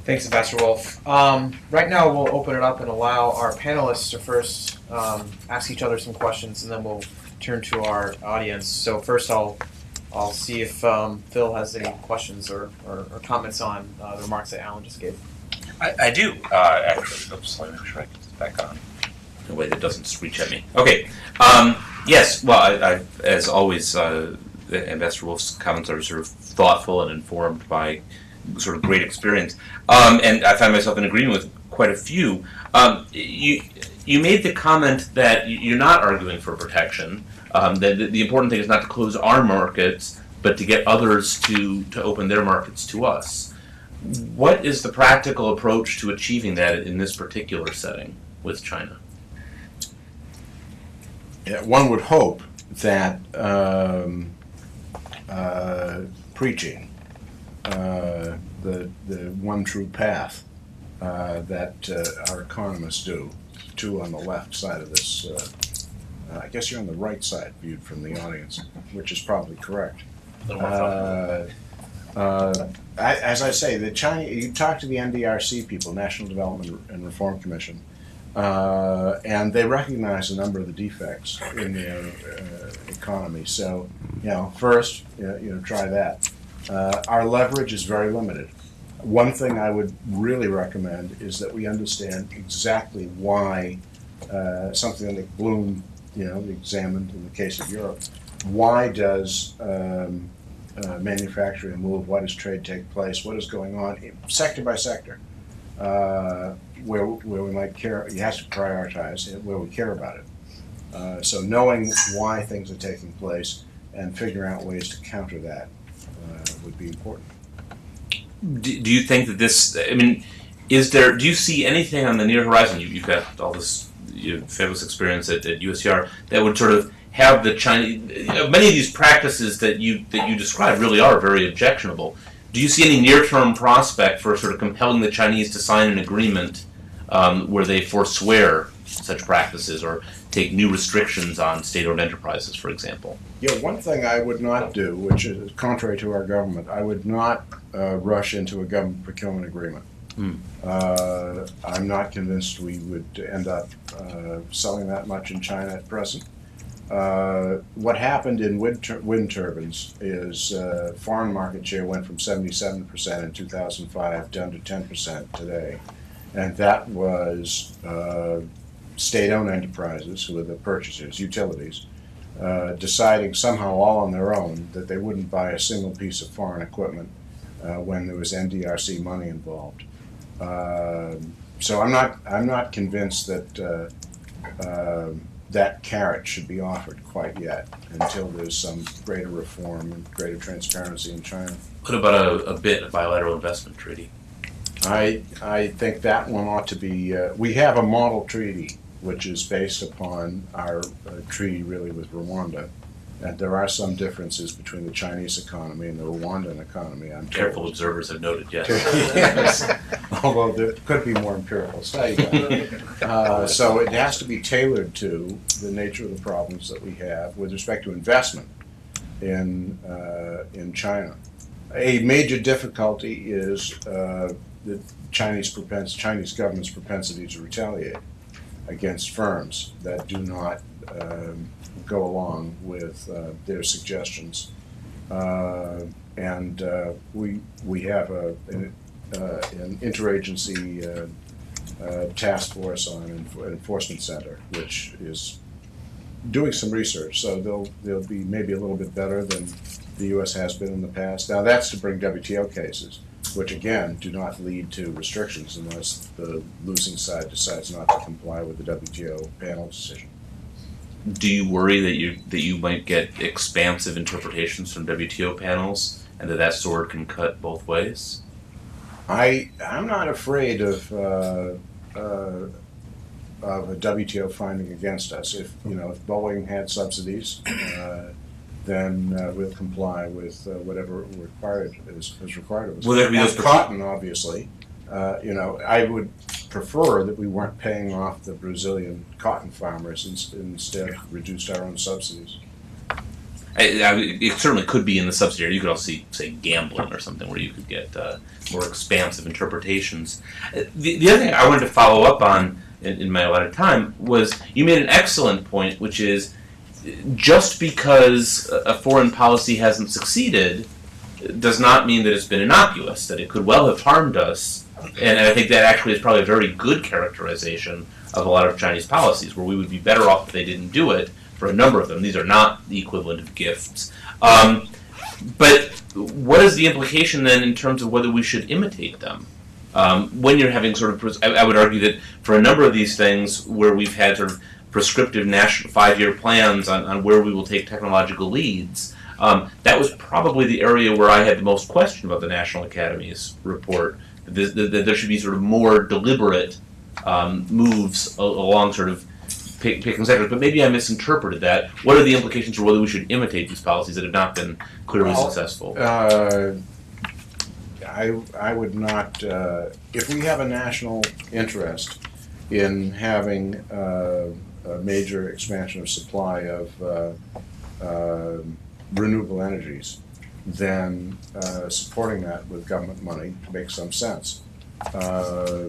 Thanks, Ambassador Wolff. Right now, we'll open it up and allow our panelists to first ask each other some questions, and then we'll turn to our audience. So first, I'll see if Phil has any questions or comments on the remarks that Alan just gave. I do, actually. Oops, let me make sure I get this back on in a way that doesn't screech at me. Okay. Yes, well, I as always, Ambassador Wolff's comments are sort of thoughtful and informed by sort of great experience. And I find myself in agreement with quite a few. You made the comment that you're not arguing for protection. That the important thing is not to close our markets, but to get others to open their markets to us. What is the practical approach to achieving that in this particular setting with China? Yeah, one would hope that preaching the one true path that our economists do, two on the left side of this, I guess you're on the right side viewed from the audience, which is probably correct. As I say, you talk to the NDRC people, National Development and Reform Commission, and they recognize a number of the defects in their economy. So, first, try that. Our leverage is very limited. One thing I would really recommend is that we understand exactly why something like Bloom, examined in the case of Europe. Why does manufacturing move? Why does trade take place? What is going on sector by sector? Where we might care, you have to prioritize where we care about it. So knowing why things are taking place and figuring out ways to counter that would be important. Do you think that this? I mean, do you see anything on the near horizon? You've got all this fabulous experience at USCR that would sort of have the Chinese. Many of these practices that you describe really are very objectionable. Do you see any near-term prospect for sort of compelling the Chinese to sign an agreement where they forswear such practices or take new restrictions on state-owned enterprises, for example? Yeah, one thing I would not do, which is contrary to our government, I would not rush into a government procurement agreement. I'm not convinced we would end up selling that much in China at present. What happened in wind turbines is foreign market share went from 77% in 2005 down to 10% today. And that was state-owned enterprises, who are the purchasers, utilities, deciding somehow all on their own that they wouldn't buy a single piece of foreign equipment when there was NDRC money involved. So I'm not convinced that that carrot should be offered quite yet until there's some greater reform and greater transparency in China. What about a bilateral investment treaty? I think that one ought to be. We have a model treaty which is based upon our treaty really with Rwanda. And there are some differences between the Chinese economy and the Rwandan economy, I'm told. Careful observers have noted, yes. Yes. Although there could be more empirical study done. So it has to be tailored to the nature of the problems that we have with respect to investment in China. A major difficulty is the Chinese government's propensity to retaliate against firms that do not go along with their suggestions, and we have an interagency task force on enforcement center, which is doing some research. So they'll be maybe a little bit better than the U.S. has been in the past. Now that's to bring WTO cases, which again do not lead to restrictions unless the losing side decides not to comply with the WTO panel decision. Do you worry that you might get expansive interpretations from WTO panels, and that sword can cut both ways? I'm not afraid of a WTO finding against us. If Boeing had subsidies, then we'll comply with whatever is required of us. Will there be those cotton, obviously. I would prefer that we weren't paying off the Brazilian cotton farmers instead reduced our own subsidies. It certainly could be in the subsidy area. You could also say gambling or something where you could get more expansive interpretations. The other thing I wanted to follow up on in my allotted time was you made an excellent point, which is just because a foreign policy hasn't succeeded does not mean that it's been innocuous, that it could well have harmed us. And I think that actually is probably a very good characterization of a lot of Chinese policies, where we would be better off if they didn't do it for a number of them. These are not the equivalent of gifts. But what is the implication then in terms of whether we should imitate them? When you're having sort of, I would argue that for a number of these things where we've had sort of prescriptive national 5-year plans on where we will take technological leads, that was probably the area where I had the most question about the National Academy's report. That there should be sort of more deliberate moves along sort of picking sectors, but maybe I misinterpreted that. What are the implications for whether we should imitate these policies that have not been clearly successful? I would not, if we have a national interest in having a major expansion of supply of renewable energies, then supporting that with government money makes some sense. There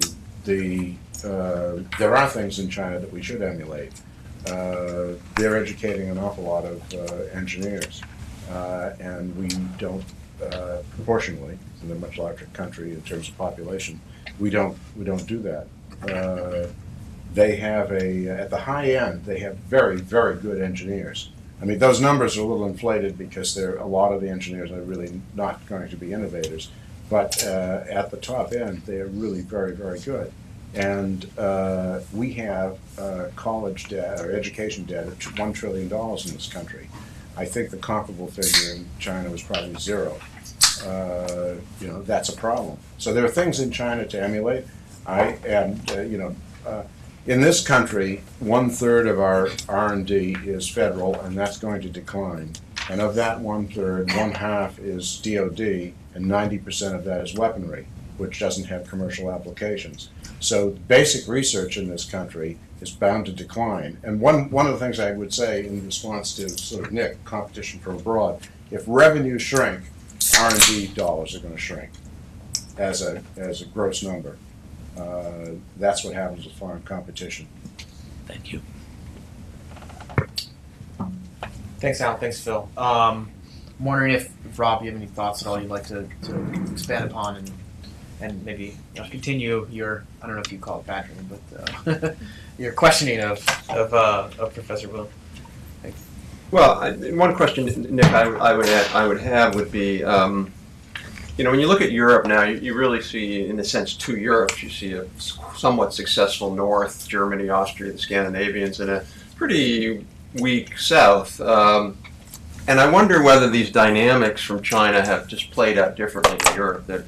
are things in China that we should emulate. They're educating an awful lot of engineers, and we don't, proportionally, in a much larger country in terms of population, we don't do that. They have at the high end, they have very, very good engineers. I mean, those numbers are a little inflated because a lot of the engineers are really not going to be innovators. But at the top end, they are really very, very good. And we have college debt or education debt of $1 trillion in this country. I think the comparable figure in China was probably 0. That's a problem. So there are things in China to emulate. In this country, 1/3 of our R&D is federal, and that's going to decline. And of that 1/3, 1/2 is DoD, and 90% of that is weaponry, which doesn't have commercial applications. So basic research in this country is bound to decline. And one of the things I would say in response to sort of Nick, competition from abroad, if revenues shrink, R&D dollars are going to shrink as a gross number. That's what happens with foreign competition. Thank you. Thanks, Al. Thanks, Phil. I'm wondering if Rob, you have any thoughts at all you'd like to expand upon and maybe continue your, I don't know if you call it badgering, but your questioning of Professor Bloom. Thanks. Well, one question, Nick, I would have would be, when you look at Europe now, you really see, in a sense, 2 Europes. You see a somewhat successful North, Germany, Austria, the Scandinavians, and a pretty weak South. And I wonder whether these dynamics from China have just played out differently in Europe. That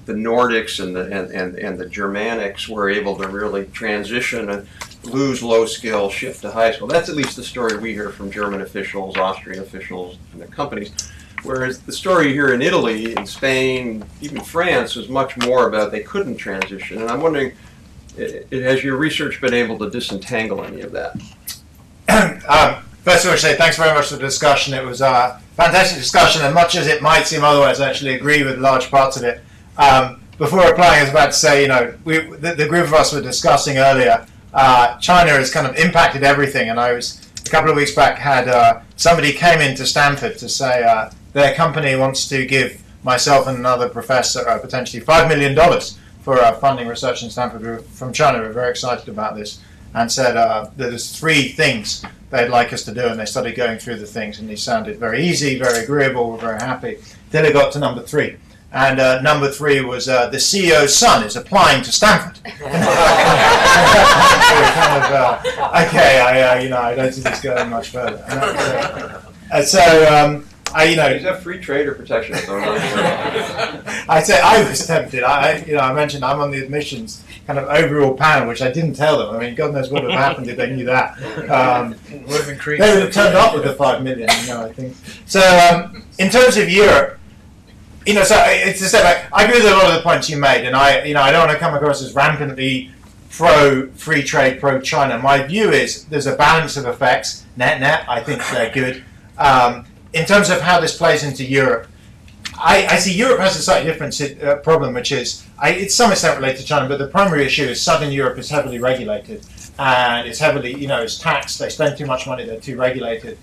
the Nordics and the Germanics were able to really transition and lose low skill, shift to high skill. That's at least the story we hear from German officials, Austrian officials, and the companies. Whereas the story here in Italy, in Spain, even France, was much more about they couldn't transition. And I'm wondering, has your research been able to disentangle any of that? First of all, I say thanks very much for the discussion. It was a fantastic discussion, and much as it might seem otherwise, I actually agree with large parts of it. Before replying, I was about to say, the group of us were discussing earlier, China has kind of impacted everything, and a couple of weeks back, had somebody came into Stanford to say their company wants to give myself and another professor potentially $5 million for funding research in Stanford from China. We're very excited about this, and said that there's 3 things they'd like us to do, and they started going through the things, and these sounded very easy, very agreeable, we're very happy. Then it got to number 3. And number 3 was the CEO's son is applying to Stanford. I don't see this going much further. Is that free trade or protection? I say I was tempted. I mentioned I'm on the admissions kind of overall panel, which I didn't tell them. I mean, God knows what would have happened if they knew that. Would have increased. They would have turned up with the 5 million. I think. So in terms of Europe. So it's a step back. I agree with a lot of the points you made, and I don't want to come across as rampantly pro-free trade, pro-China. My view is there's a balance of effects. Net, I think they're good. In terms of how this plays into Europe, I see Europe has a slightly different problem, which is, it's some extent related to China, but the primary issue is Southern Europe is heavily regulated, and it's heavily, it's taxed. They spend too much money. They're too regulated.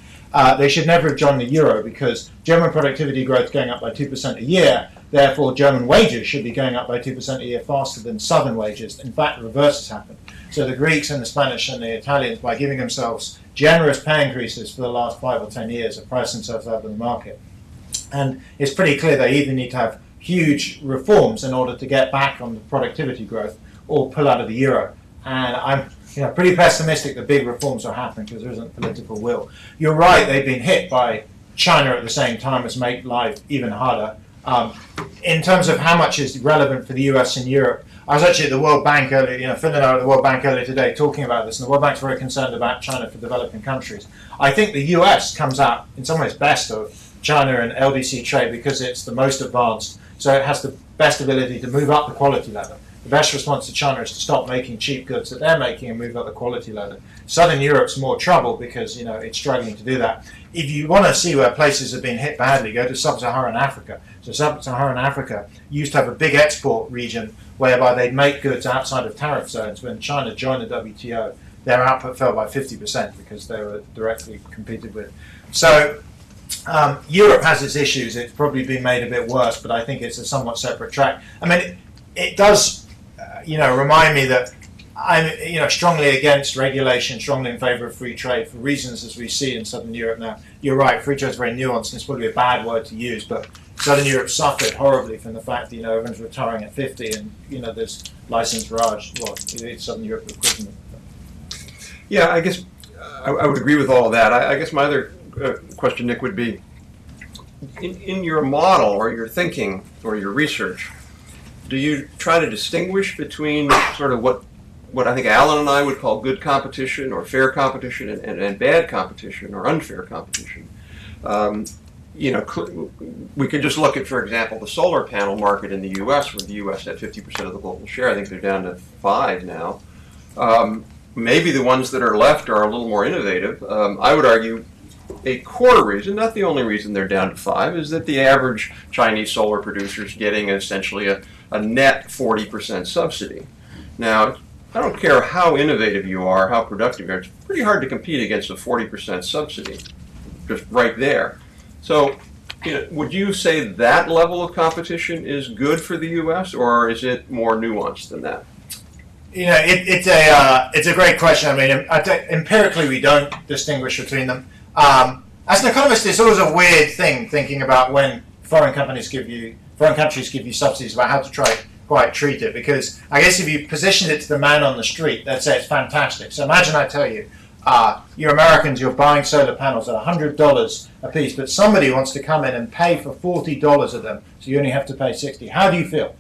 They should never have joined the euro because German productivity growth is going up by 2% a year. Therefore, German wages should be going up by 2% a year faster than Southern wages. In fact, the reverse has happened. So the Greeks and the Spanish and the Italians, by giving themselves generous pay increases for the last 5 or 10 years, have priced themselves out of the market. And it's pretty clear they either need to have huge reforms in order to get back on the productivity growth or pull out of the euro. And I'm pretty pessimistic that big reforms will happen because there isn't political will. You're right, they've been hit by China at the same time as make life even harder. In terms of how much is relevant for the US and Europe, I was actually at the World Bank earlier, Phil and I were at the World Bank earlier today talking about this, and the World Bank's very concerned about China for developing countries. I think the US comes out in some ways best of China and LDC trade because it's the most advanced, so it has the best ability to move up the quality ladder. The best response to China is to stop making cheap goods that they're making and move up the quality ladder. Southern Europe's more trouble because it's struggling to do that. If you want to see where places have been hit badly, go to Sub-Saharan Africa. So Sub-Saharan Africa used to have a big export region whereby they'd make goods outside of tariff zones. When China joined the WTO, their output fell by 50% because they were directly competed with. So Europe has its issues. It's probably been made a bit worse, but I think it's a somewhat separate track. I mean, it does remind me that I'm strongly against regulation, strongly in favour of free trade for reasons as we see in Southern Europe now. You're right, free trade is very nuanced and it's probably a bad word to use, but Southern Europe suffered horribly from the fact that, everyone's retiring at 50 and, there's licensed Raj, Southern Europe equivalent. Yeah, I guess I would agree with all of that. I guess my other question, Nick, would be, in your model or your thinking or your research, do you try to distinguish between sort of what I think Alan and I would call good competition or fair competition and bad competition or unfair competition? We could just look at, for example, the solar panel market in the U.S., where the U.S. had 50% of the global share. I think they're down to 5 now. Maybe the ones that are left are a little more innovative. I would argue a core reason, not the only reason they're down to 5, is that the average Chinese solar producer is getting essentially a net 40% subsidy. Now, I don't care how innovative you are, how productive you are, it's pretty hard to compete against a 40% subsidy, just right there. So, would you say that level of competition is good for the U.S., or is it more nuanced than that? It's a great question. I mean, empirically, we don't distinguish between them. As an economist, it's always a weird thing thinking about when foreign countries give you subsidies about how to try quite treat it, because I guess if you positioned it to the man on the street, they'd say it's fantastic. So imagine I tell you, you're Americans, you're buying solar panels at $100 a piece, but somebody wants to come in and pay for $40 of them, so you only have to pay $60. How do you feel?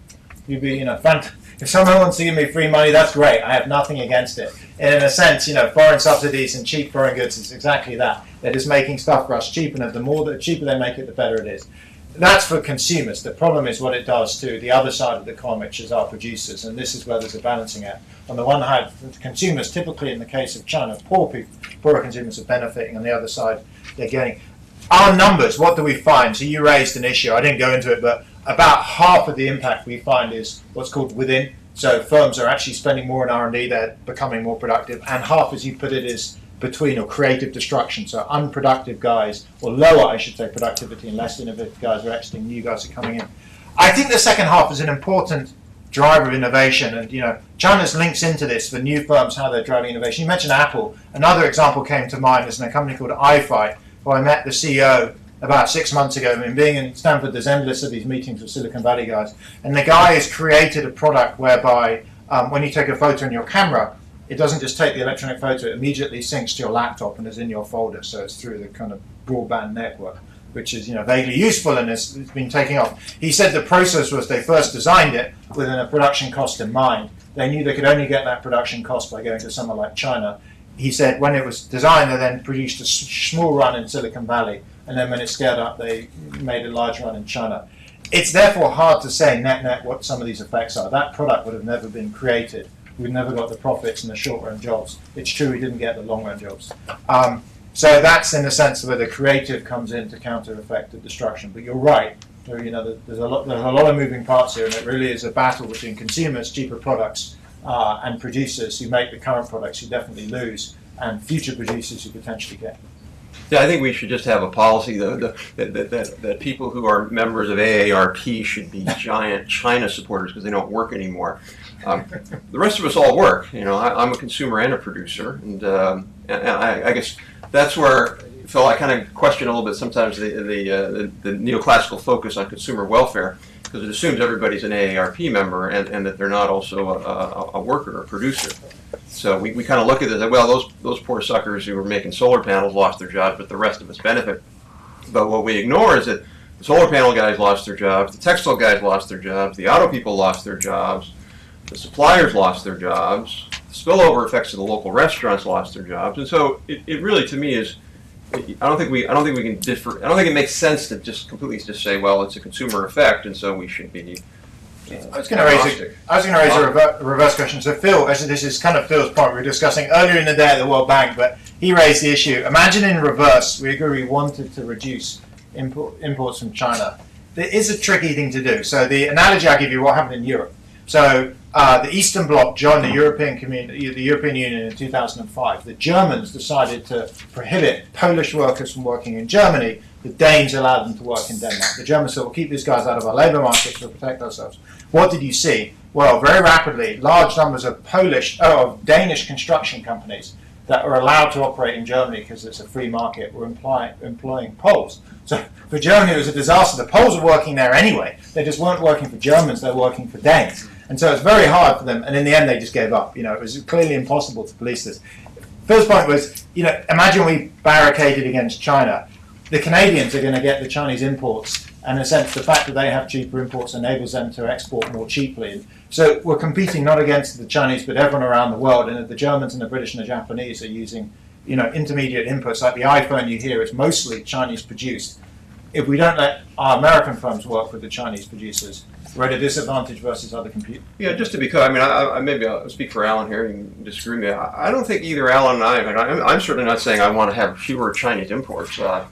You'd be, if someone wants to give me free money, that's great. I have nothing against it. And in a sense, foreign subsidies and cheap foreign goods is exactly that. They're just making stuff for us cheap, and the cheaper they make it, the better it is. That's for consumers. The problem is what it does to the other side of the coin, which is our producers, and this is where there's a balancing act. On the one hand, consumers, typically in the case of China, poorer consumers are benefiting. On the other side, they're getting. Our numbers, what do we find? So you raised an issue. I didn't go into it, but about half of the impact we find is what's called within. So firms are actually spending more in R&D, they're becoming more productive, and half, as you put it, is between or creative destruction. So unproductive guys, or lower, I should say, productivity and less innovative guys are exiting, new guys are coming in. I think the second half is an important driver of innovation, and China's links into this for new firms, how they're driving innovation. You mentioned Apple. Another example came to mind is in a company called ITIF, where I met the CEO about 6 months ago. I mean, being in Stanford, there's endless of these meetings with Silicon Valley guys, and the guy has created a product whereby when you take a photo in your camera, it doesn't just take the electronic photo, it immediately syncs to your laptop and is in your folder, so it's through the kind of broadband network, which is vaguely useful, and it's been taking off. He said the process was they first designed it with a production cost in mind. They knew they could only get that production cost by going to somewhere like China. He said when it was designed, they then produced a small run in Silicon Valley, and then when it scaled up, they made a large run in China. It's therefore hard to say net what some of these effects are. That product would have never been created. We've never got the profits in the short-run jobs. It's true we didn't get the long-run jobs. So that's in the sense where the creative comes in to counter-effect the destruction. But you're right. So, there's a lot of moving parts here, and it really is a battle between consumers, cheaper products, and producers who make the current products who definitely lose, and future producers who potentially get. Yeah, I think we should just have a policy that people who are members of AARP should be giant China supporters because they don't work anymore. The rest of us all work. I'm a consumer and a producer, and I guess that's where, Phil, I kind of question a little bit sometimes the neoclassical focus on consumer welfare, because it assumes everybody's an AARP member and that they're not also a worker or producer. So we kind of look at it as, well, those poor suckers who were making solar panels lost their jobs, but the rest of us benefit. But what we ignore is that the solar panel guys lost their jobs, the textile guys lost their jobs, the auto people lost their jobs, the suppliers lost their jobs, the spillover effects of the local restaurants lost their jobs, and so it really, to me, is. I don't think we can differ. I don't think it makes sense to just completely just say, well, it's a consumer effect, and so we should be. I was going to raise a reverse question. So Phil, actually, this is kind of Phil's point. We were discussing earlier in the day at the World Bank, but he raised the issue. Imagine in reverse, we agree we wanted to reduce imports from China. There is a tricky thing to do. So the analogy I give you, what happened in Europe. So the Eastern Bloc joined the European Union in 2005. The Germans decided to prohibit Polish workers from working in Germany. The Danes allowed them to work in Denmark. The Germans said, we'll keep these guys out of our labour market to protect ourselves. What did you see? Well, very rapidly, large numbers of Danish construction companies that are allowed to operate in Germany because it's a free market were employing Poles. So for Germany, it was a disaster. The Poles were working there anyway. They just weren't working for Germans. They were working for Danes. And so it's very hard for them. And in the end, they just gave up. It was clearly impossible to police this. Phil's point was, imagine we barricaded against China. The Canadians are going to get the Chinese imports. And in a sense, the fact that they have cheaper imports enables them to export more cheaply. So we're competing not against the Chinese, but everyone around the world. And the Germans and the British and the Japanese are using, intermediate inputs. Like the iPhone you hear is mostly Chinese produced. If we don't let our American firms work with the Chinese producers, we're at a disadvantage versus other computers. Yeah, just to be clear, I maybe I'll speak for Alan here. You can disagree with me. I don't think either Alan and I'm certainly not saying I want to have fewer Chinese imports. There are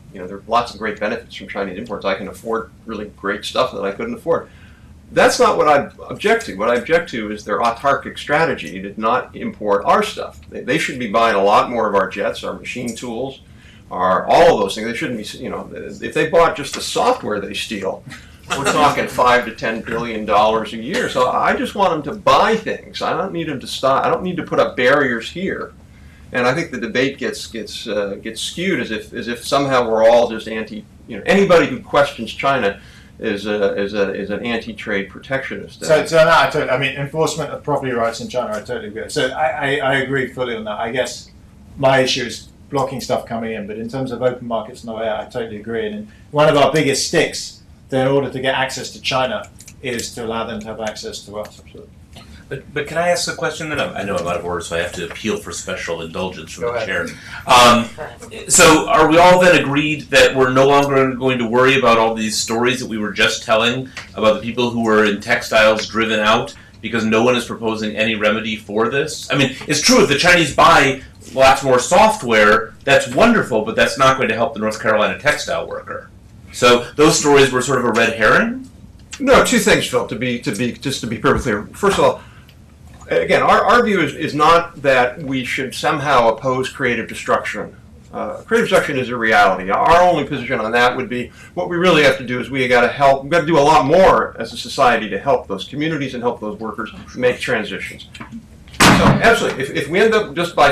lots of great benefits from Chinese imports. I can afford really great stuff that I couldn't afford. That's not what I object to. What I object to is their autarkic strategy to not import our stuff. They should be buying a lot more of our jets, our machine tools, all of those things. They shouldn't be, if they bought just the software they steal, we're talking $5 to $10 billion a year. So I just want them to buy things. I don't need them to stop. I don't need to put up barriers here. And I think the debate gets skewed as if somehow we're all just anti. Anybody who questions China is an anti-trade protectionist. So enforcement of property rights in China, I totally agree. So I agree fully on that. I guess my issue is blocking stuff coming in, but in terms of open markets, no, I totally agree. And one of our biggest sticks in order to get access to China is to allow them to have access to us. Absolutely. But can I ask a question then? I know I'm out of order, so I have to appeal for special indulgence from the chair. So are we all then agreed that we're no longer going to worry about all these stories that we were just telling about the people who were in textiles driven out because no one is proposing any remedy for this? I mean, it's true, if the Chinese buy lots more software, that's wonderful, but that's not going to help the North Carolina textile worker. So those stories were sort of a red herring? No, two things, Phil, to be perfectly clear. First of all, again, our view is not that we should somehow oppose creative destruction. Creative destruction is a reality. Our only position on that would be what we really have to do is we've got to do a lot more as a society to help those communities and help those workers make transitions. So absolutely, if we end up just by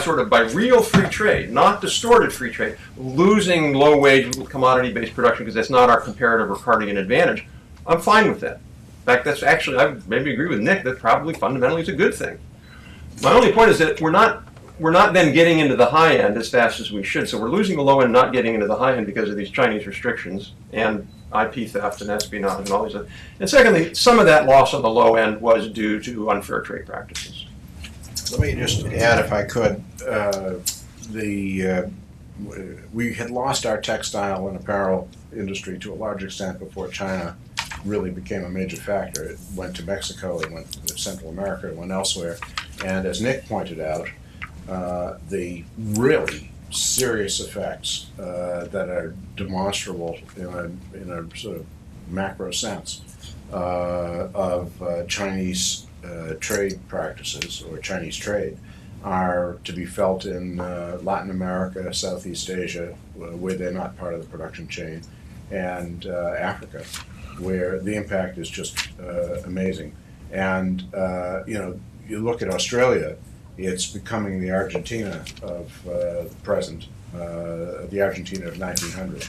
real free trade, not distorted free trade, losing low-wage commodity-based production because that's not our comparative or Cardigan advantage, I'm fine with that. In fact, that's actually, I maybe agree with Nick, that probably fundamentally is a good thing. My only point is that we're not then getting into the high end as fast as we should. So we're losing the low end, not getting into the high end because of these Chinese restrictions and IP theft and espionage and all these other. And secondly, some of that loss on the low end was due to unfair trade practices. Let me just add, if I could, we had lost our textile and apparel industry to a large extent before China really became a major factor. It went to Mexico, it went to Central America, it went elsewhere. And as Nick pointed out, the really serious effects that are demonstrable in a sort of macro sense of Chinese trade practices or Chinese trade are to be felt in Latin America, Southeast Asia, where they're not part of the production chain, and Africa, where the impact is just amazing. And you look at Australia, it's becoming the Argentina of the present, the Argentina of 1900.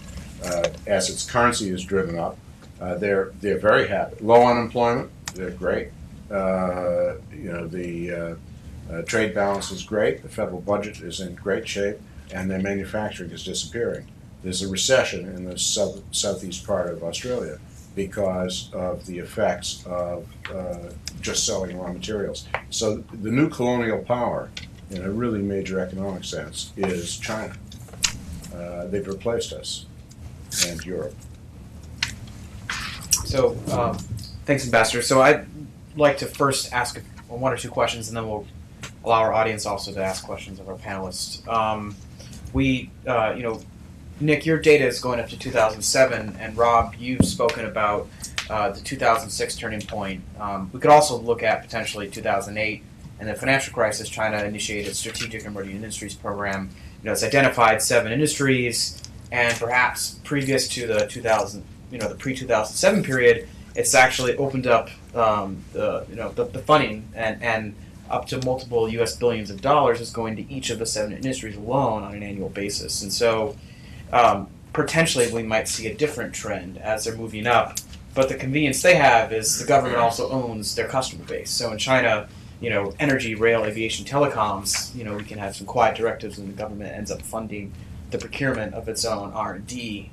As its currency is driven up, they're very happy. Low unemployment, they're great. The trade balance is great. The federal budget is in great shape, and their manufacturing is disappearing. There's a recession in the southeast part of Australia because of the effects of just selling raw materials. So the new colonial power, in a really major economic sense, is China. They've replaced us and Europe. So, thanks, Ambassador. So I'd like to first ask one or two questions, and then we'll allow our audience also to ask questions of our panelists. Nick, your data is going up to 2007, and Rob, you've spoken about the 2006 turning point. We could also look at potentially 2008 and the financial crisis. China initiated Strategic Emerging Industries Program. It's identified 7 industries, and perhaps previous to the pre-2007 period, it's actually opened up the funding and up to multiple U.S. billions of dollars is going to each of the 7 industries alone on an annual basis. And so potentially we might see a different trend as they're moving up. But the convenience they have is the government also owns their customer base. So in China, energy, rail, aviation, telecoms, we can have some quiet directives and the government ends up funding the procurement of its own R&D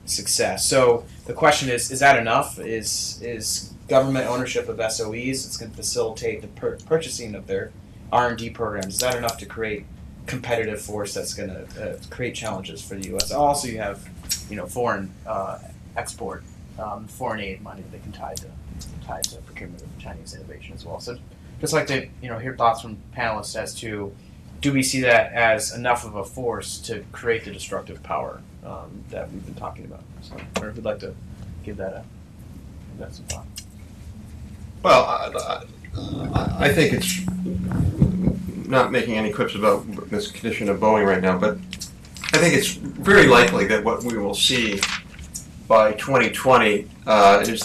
success. So the question is that enough? Is government ownership of SOEs, it's going to facilitate the purchasing of their R&D programs, is that enough to create competitive force that's going to create challenges for the U.S.? Also, you have, foreign export, foreign aid money that they can tie to procurement of Chinese innovation as well. So just like to, hear thoughts from panelists as to, do we see that as enough of a force to create the destructive power that we've been talking about? So, or who'd like to give that some thought? Well, I think it's not making any quips about this condition of Boeing right now, but I think it's very likely that what we will see by 2020 is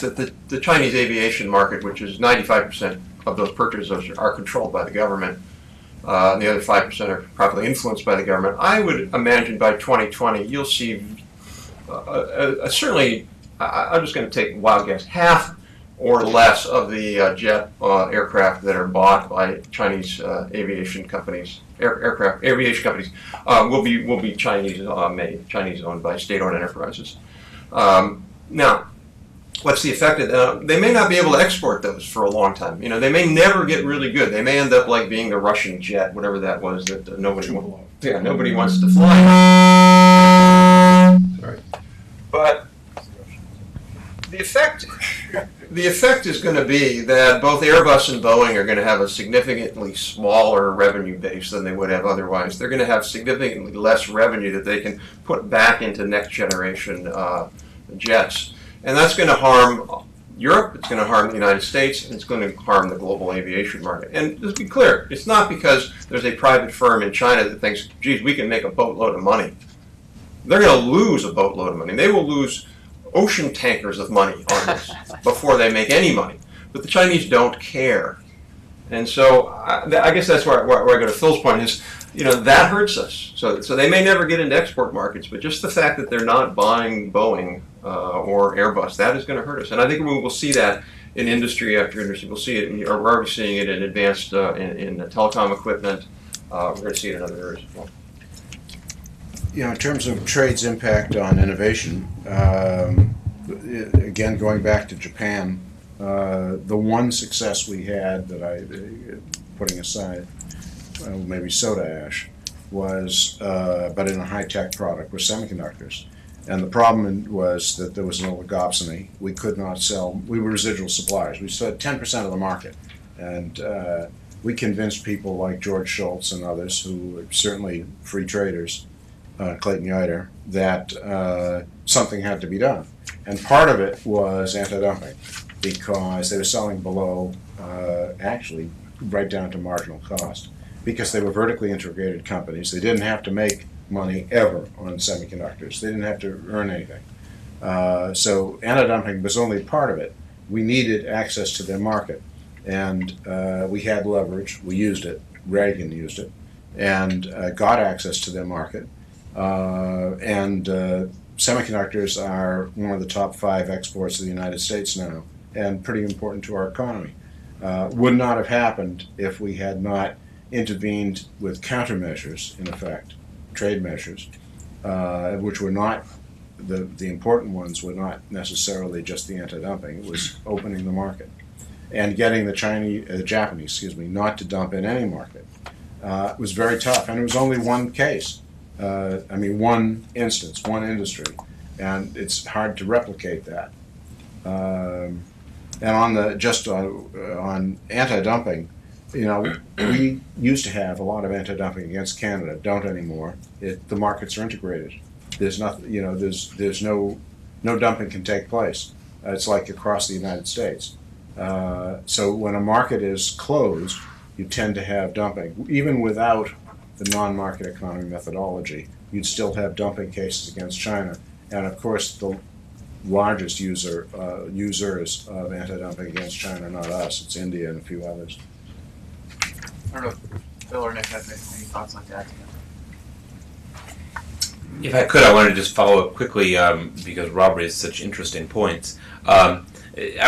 that the Chinese aviation market, which is 95% of those purchases are controlled by the government, and the other 5% are probably influenced by the government. I would imagine by 2020 you'll see certainly, I'm just going to take a wild guess, half or less of the jet aircraft that are bought by Chinese aviation companies, aviation companies, will be Chinese made, Chinese owned by state-owned enterprises. Now, what's the effect of that? They may not be able to export those for a long time. They may never get really good. They may end up like being the Russian jet, whatever that was that nobody wants to fly. Sorry, but the effect is going to be that both Airbus and Boeing are going to have a significantly smaller revenue base than they would have otherwise. They're going to have significantly less revenue that they can put back into next generation jets. And that's going to harm Europe, it's going to harm the United States, and it's going to harm the global aviation market. And let's be clear, it's not because there's a private firm in China that thinks, geez, we can make a boatload of money. They're going to lose a boatload of money. They will lose ocean tankers of money on this before they make any money. But the Chinese don't care. And so I guess that's where I go to Phil's point is, that hurts us. So they may never get into export markets, but just the fact that they're not buying Boeing or Airbus, that is going to hurt us. And I think we will see that in industry after industry. We'll see it, we're already seeing it in advanced, in telecom equipment. We're going to see it in other areas as well. In terms of trade's impact on innovation, again, going back to Japan, the one success we had that putting aside maybe soda ash, was, but in a high-tech product, was semiconductors. And the problem was that there was an oligopsony. We could not sell, we were residual suppliers. We still had 10% of the market. And we convinced people like George Shultz and others, who were certainly free traders, Clayton Yiter, that something had to be done. And part of it was anti-dumping, because they were selling below, actually, right down to marginal cost. Because they were vertically integrated companies. They didn't have to make money ever on semiconductors. They didn't have to earn anything. So anti-dumping was only part of it. We needed access to their market. And we had leverage. We used it. Reagan used it. And got access to their market. Semiconductors are one of the top 5 exports of the United States now, and pretty important to our economy. Would not have happened if we had not intervened with countermeasures, in effect, trade measures, which were not, the important ones were not necessarily just the anti-dumping, it was opening the market and getting the Japanese, not to dump in any market. It was very tough, and it was only one case. One instance, one industry, and it's hard to replicate that. And on on anti-dumping, we used to have a lot of anti-dumping against Canada. Don't anymore. The markets are integrated. There's nothing. There's no dumping can take place. It's like across the United States. So when a market is closed, you tend to have dumping, even without the non-market economy methodology. You'd still have dumping cases against China, and of course the largest users of anti-dumping against China are not us, it's India and a few others. don't know if Phil or Nick has any thoughts on that. If I could, I wanted to just follow up quickly because Rob raised such interesting points. I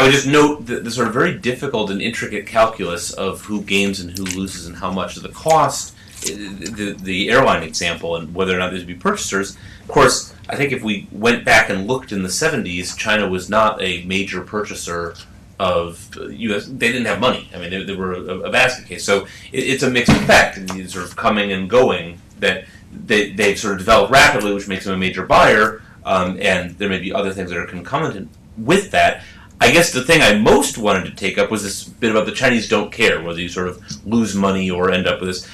would just note the sort of very difficult and intricate calculus of who gains and who loses and how much of the cost, the airline example, and whether or not there'd be purchasers. Of course, I think if we went back and looked in the 70s, China was not a major purchaser of U.S. They didn't have money. I mean, they were a basket case. So it's a mixed effect, and these sort of coming and going that they've sort of developed rapidly, which makes them a major buyer, and there may be other things that are concomitant with that. I guess the thing I most wanted to take up was this bit about the Chinese don't care, whether you sort of lose money or end up with this.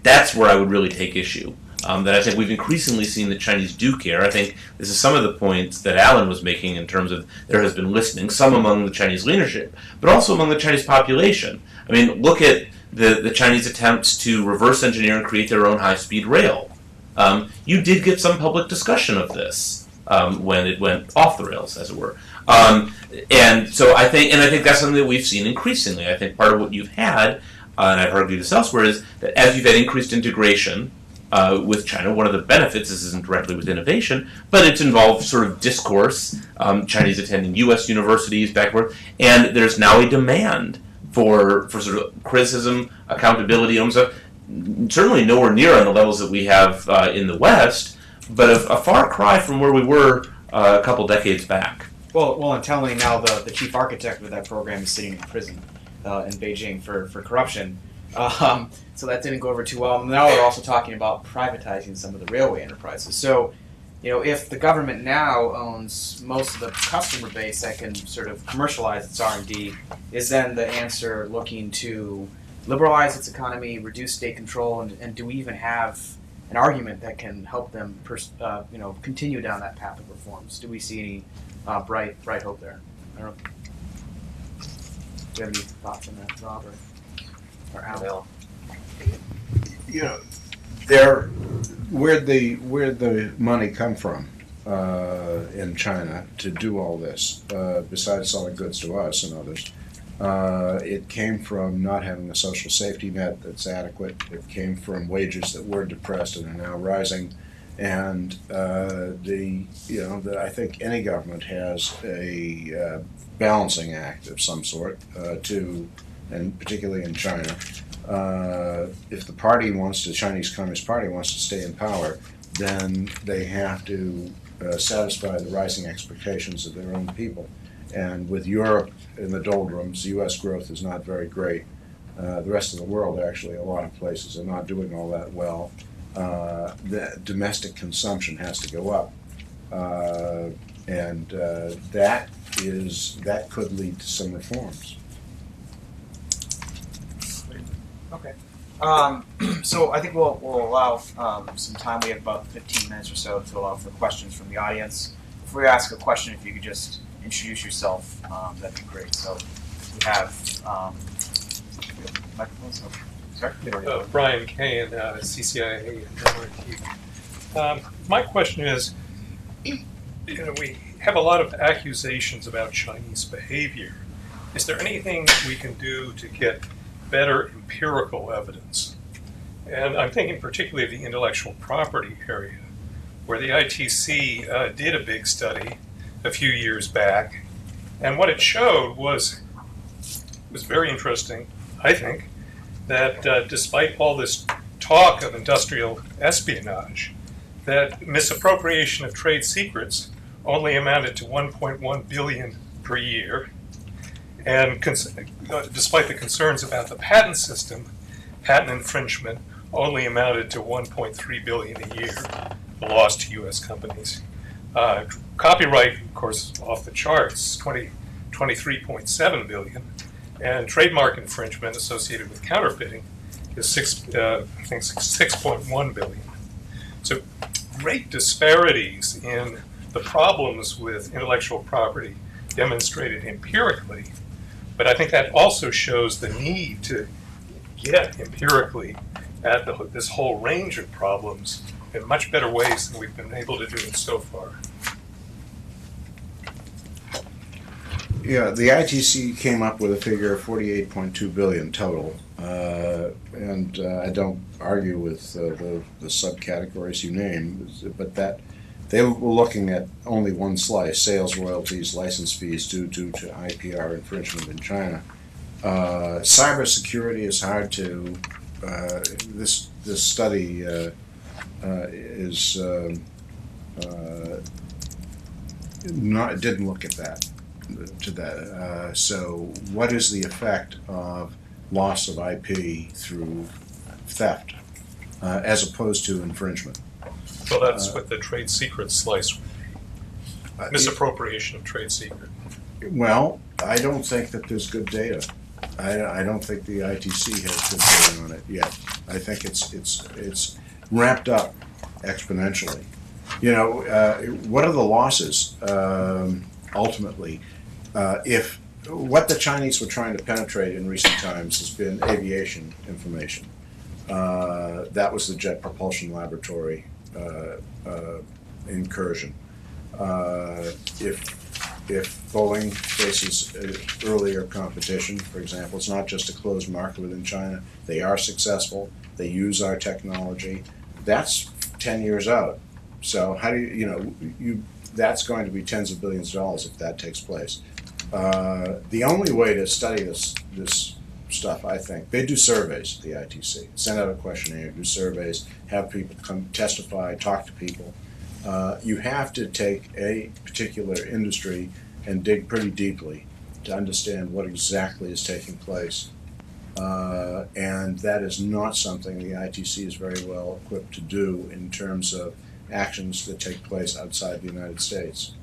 That's where I would really take issue. That I think we've increasingly seen the Chinese do care. I think this is some of the points that Alan was making in terms of there has been listening, some among the Chinese leadership, but also among the Chinese population. I mean, look at the Chinese attempts to reverse engineer and create their own high-speed rail. You did get some public discussion of this when it went off the rails, as it were. And so I think that's something that we've seen increasingly. I think part of what you've had, and I've argued this elsewhere, is that as you've had increased integration with China, one of the benefits, this isn't directly with innovation, but it's involved sort of discourse, Chinese attending U.S. universities, backward, and there's now a demand for sort of criticism, accountability, and stuff. Certainly nowhere near on the levels that we have in the West, but a far cry from where we were a couple decades back. Well, and telling now the chief architect of that program is sitting in prison in Beijing for corruption. So that didn't go over too well. And now we're also talking about privatizing some of the railway enterprises. So, if the government now owns most of the customer base that can sort of commercialize its R&D, is then the answer looking to liberalize its economy, reduce state control, and do we even have an argument that can help them, continue down that path of reforms? Do we see any bright hope there? I don't know. Do you have any thoughts on that, Rob or Al? Where'd the money come from in China to do all this, besides selling goods to us and others? It came from not having a social safety net that's adequate. It came from wages that were depressed and are now rising. And I think any government has a balancing act of some sort and particularly in China. If the Chinese Communist Party wants to stay in power, then they have to satisfy the rising expectations of their own people. And with Europe in the doldrums, U.S. growth is not very great. The rest of the world, actually, a lot of places are not doing all that well. The domestic consumption has to go up. And that could lead to some reforms. Okay. So I think we'll allow some time. We have about 15 minutes or so to allow for questions from the audience. Before we ask a question, if you could just introduce yourself, that'd be great. So we have microphones. Sorry? Brian Kane, CCIA and MIT. My question is, we have a lot of accusations about Chinese behavior. Is there anything we can do to get better empirical evidence? And I'm thinking particularly of the intellectual property area, where the ITC did a big study a few years back, and what it showed was very interesting, I think, that despite all this talk of industrial espionage, that misappropriation of trade secrets only amounted to 1.1 billion per year. And despite the concerns about the patent system, patent infringement only amounted to 1.3 billion a year, lost to U.S. companies. Copyright, of course, off the charts, 23.7 billion, and trademark infringement associated with counterfeiting is 6.1 billion. So great disparities in the problems with intellectual property demonstrated empirically. But I think that also shows the need to get empirically at this whole range of problems in much better ways than we've been able to do it so far. Yeah, the ITC came up with a figure of 48.2 billion total. And I don't argue with the subcategories you name, but that they were looking at only one slice: sales, royalties, license fees due to IPR infringement in China. Cybersecurity is hard to. This study is not didn't look at that to that. So, what is the effect of loss of IP through theft as opposed to infringement? Well, that's what the trade secret slice would be. Misappropriation of trade secret. Well, I don't think that there's good data. I don't think the ITC has good data on it yet. I think it's ramped up exponentially. You know, what are the losses ultimately? If what the Chinese were trying to penetrate in recent times has been aviation information. That was the Jet Propulsion Laboratory incursion. If Boeing faces earlier competition, for example, it's not just a closed market within China. They are successful. They use our technology. That's 10 years out. So how do you that's going to be tens of billions of dollars if that takes place. The only way to study this stuff, I think, they do surveys, the ITC, send out a questionnaire, do surveys, have people come testify, talk to people. You have to take a particular industry and dig pretty deeply to understand what exactly is taking place. And that is not something the ITC is very well equipped to do in terms of actions that take place outside the United States.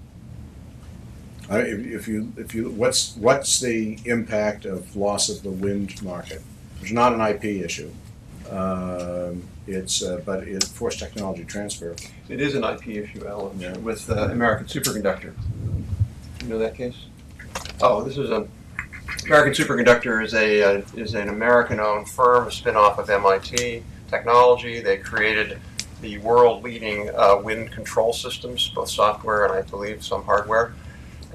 What's the impact of loss of the wind market? It's not an IP issue. But it's forced technology transfer. It is an IP issue, Alan, Yeah. with American Superconductor. You know that case? Oh, this is American Superconductor is an American-owned firm, a spin-off of MIT Technology. They created the world-leading wind control systems, both software and I believe some hardware.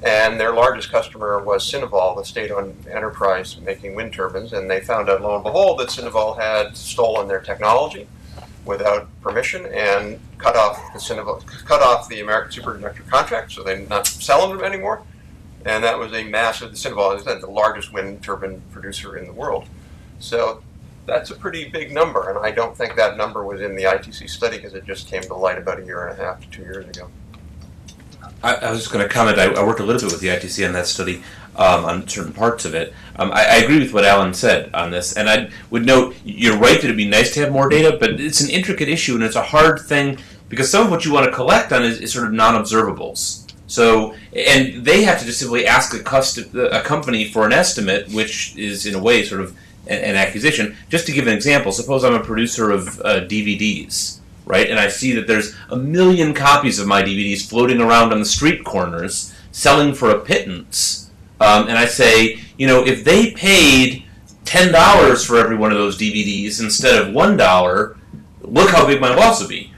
And their largest customer was Sinovel, the state-owned enterprise making wind turbines, and they found out, lo and behold, that Sinovel had stolen their technology without permission and cut off the American Superconductor contract, so they're not selling them anymore. And that was a massive. Sinovel is the largest wind turbine producer in the world. So that's a pretty big number, and I don't think that number was in the ITC study because it just came to light about 1.5 to 2 years ago. I was just going to comment. I worked a little bit with the ITC on that study, on certain parts of it. I agree with what Alan said on this, and I would note, you're right that it'd be nice to have more data, but it's an intricate issue, and it's a hard thing, because some of what you want to collect on is sort of non-observables. So, and they have to just simply ask a company for an estimate, which is, in a way, sort of an accusation. Just to give an example, suppose I'm a producer of DVDs, right? And I see that there's 1 million copies of my DVDs floating around on the street corners, selling for a pittance. And I say, if they paid $10 for every one of those DVDs instead of $1, look how big my loss would be.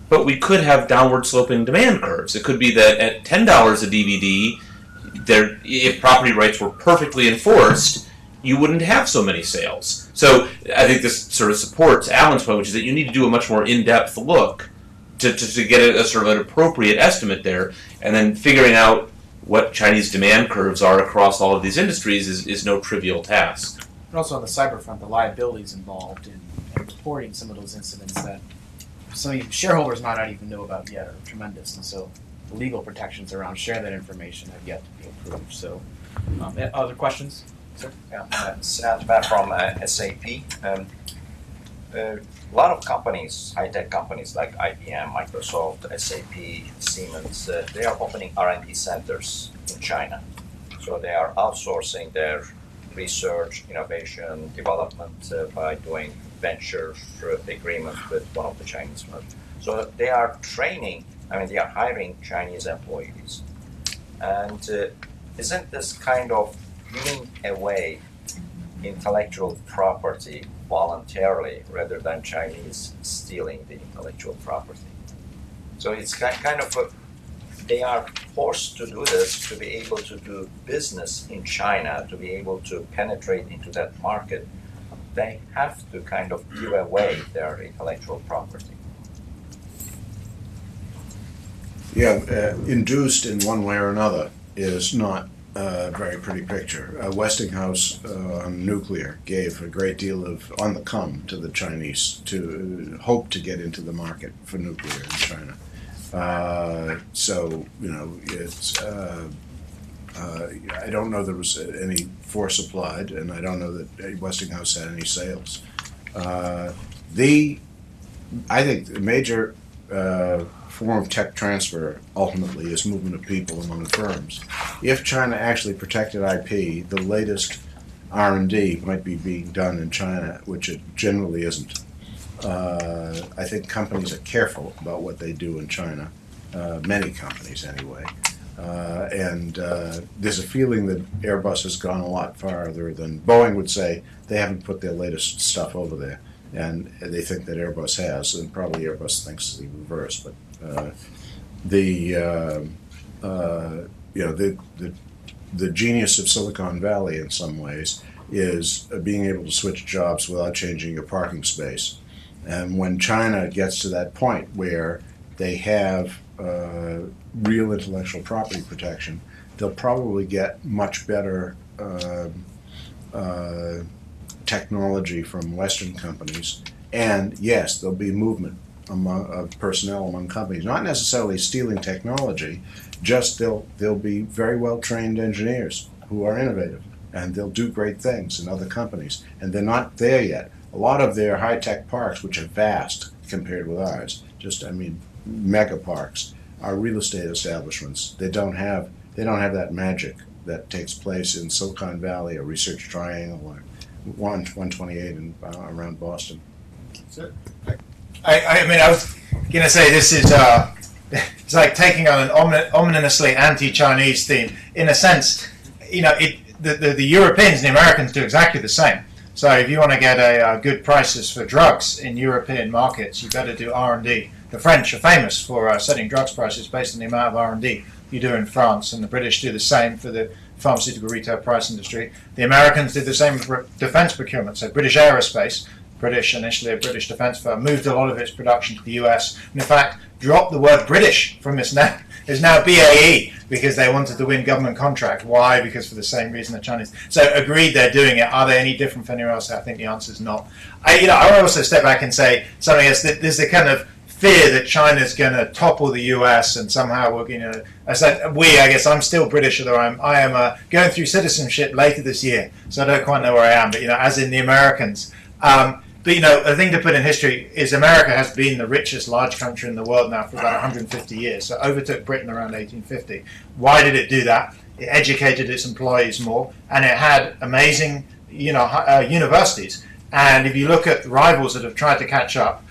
But we could have downward sloping demand curves. It could be that at $10 a DVD, if property rights were perfectly enforced, you wouldn't have so many sales. So I think this sort of supports Alan's point, which is that you need to do a much more in-depth look to get a sort of an appropriate estimate there, and then figuring out what Chinese demand curves are across all of these industries is no trivial task. And also on the cyber front, the liabilities involved in reporting some of those incidents that some shareholders might not even know about yet are tremendous, and so the legal protections around sharing that information have yet to be improved. So, other questions? Sir? Yeah, Sam from SAP. A lot of companies, high-tech companies like IBM, Microsoft, SAP, Siemens, they are opening R&D centers in China. So they are outsourcing their research, innovation, development by doing venture agreements with one of the Chinese firms. So they are they are hiring Chinese employees. And isn't this kind of giving away intellectual property voluntarily rather than Chinese stealing the intellectual property? So it's kind of they are forced to do this to be able to do business in China, to be able to penetrate into that market. they have to kind of give away their intellectual property. Yeah, induced in one way or another is not a very pretty picture. Westinghouse on nuclear gave a great deal of on the come to the Chinese to hope to get into the market for nuclear in China. So, you know, it's I don't know there was any force applied, and I don't know that Westinghouse had any sales. I think the major form of tech transfer ultimately is movement of people among firms. If China actually protected IP, the latest R&D might be being done in China, which it generally isn't. I think companies are careful about what they do in China, many companies anyway. And there's a feeling that Airbus has gone a lot farther than Boeing would say. They haven't put their latest stuff over there, and they think that Airbus has, and probably Airbus thinks the reverse. But the genius of Silicon Valley in some ways is being able to switch jobs without changing your parking space. And when China gets to that point where they have real intellectual property protection, they'll probably get much better technology from Western companies. And yes, there'll be movement of personnel among companies, not necessarily stealing technology, just they'll be very well trained engineers who are innovative, and they'll do great things in other companies. And they're not there yet. A lot of their high-tech parks, which are vast compared with ours, mega parks, are real estate establishments. They don't have that magic that takes place in Silicon Valley or Research Triangle or 128 around Boston. I mean, I was going to say this is it's like taking on an ominously anti-Chinese theme. In a sense, you know, the Europeans and the Americans do exactly the same. So if you want to get good prices for drugs in European markets, you've got to do R&D. The French are famous for setting drugs prices based on the amount of R&D you do in France, and the British do the same for the pharmaceutical retail price industry. The Americans did the same for defense procurement. So British Aerospace, initially a British defense firm, moved a lot of its production to the US, and in fact dropped the word British from its name. It's now BAE because they wanted to win government contract. Why? Because for the same reason the Chinese. So agreed, they're doing it. Are they any different from anyone else? I think the answer is not. I would also step back and say something else. That there's a kind of fear that China's going to topple the US, and somehow we're going to. I guess I'm still British, although I am going through citizenship later this year, so I don't quite know where I am. But as in the Americans. But a thing to put in history is America has been the richest large country in the world now for about 150 years. So overtook Britain around 1850. Why did it do that? It educated its employees more, and it had amazing, universities. And if you look at rivals that have tried to catch up,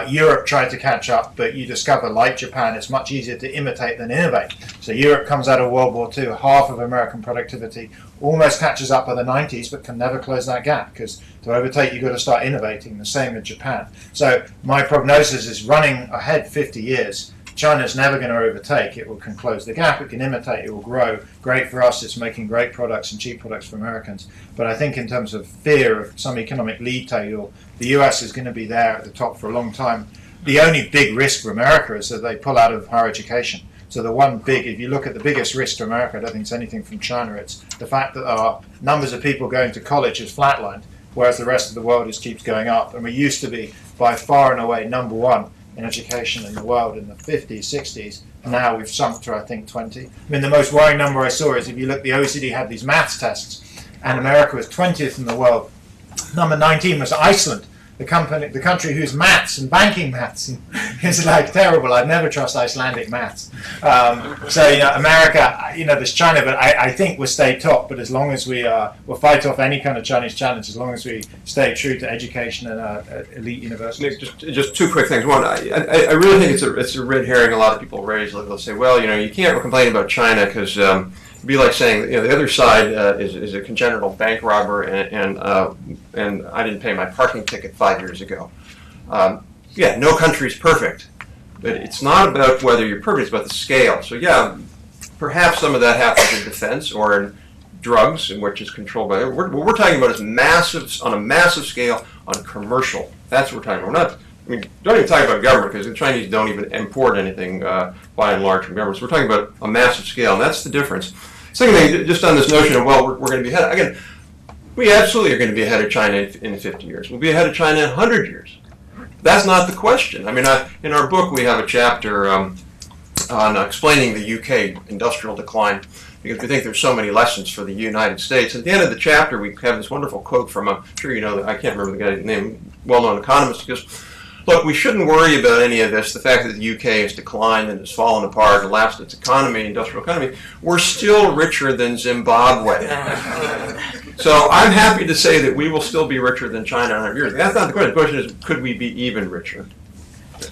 Europe tried to catch up, but you discover, like Japan, it's much easier to imitate than innovate. So Europe comes out of World War II, half of American productivity, almost catches up by the 90s, but can never close that gap, because to overtake, you've got to start innovating, the same with Japan. So my prognosis is running ahead 50 years. China's never going to overtake. It can close the gap, it can imitate, it will grow. Great for us, it's making great products and cheap products for Americans. But I think in terms of fear of some economic league table, the US is going to be there at the top for a long time. The only big risk for America is that they pull out of higher education. So if you look at the biggest risk to America, I don't think it's anything from China. It's the fact that our numbers of people going to college has flatlined, whereas the rest of the world keeps going up. And we used to be by far and away number one in education in the world in the 50s, 60s. Now we've sunk to, I think, 20. I mean, the most worrying number I saw is if you look, the OECD had these maths tests, and America was 20th in the world. Number 19 was Iceland, the country whose maths and banking maths is like terrible. I'd never trust Icelandic maths. America, there's China, but I think we'll stay top. But as long as we'll fight off any kind of Chinese challenge, as long as we stay true to education and elite universities. Nick, just two quick things. One, I really think it's a red herring. A lot of people raise. They'll say, well, you can't complain about China because. It'd be like saying, the other side is a congenital bank robber, and I didn't pay my parking ticket 5 years ago. No country's perfect, but it's not about whether you're perfect; it's about the scale. So perhaps some of that happens in defense or in drugs, in which is controlled by. What we're talking about is on a massive scale, on commercial. That's what we're talking about. We're not. I mean, don't even talk about government, because the Chinese don't even import anything by and large from government. So we're talking about a massive scale, and that's the difference. Second thing, just on this notion of, well, we're going to be ahead. Again, we absolutely are going to be ahead of China in 50 years. We'll be ahead of China in 100 years. That's not the question. I mean, in our book, we have a chapter on explaining the UK industrial decline, because we think there's so many lessons for the United States. At the end of the chapter, we have this wonderful quote from, I'm sure you know, I can't remember the guy's name, well-known economist, because look, we shouldn't worry about any of this. The fact that the UK has declined and has fallen apart and lapsed its economy, industrial economy, we're still richer than Zimbabwe. So I'm happy to say that we will still be richer than China in 100 years. That's not the question. The question is, could we be even richer?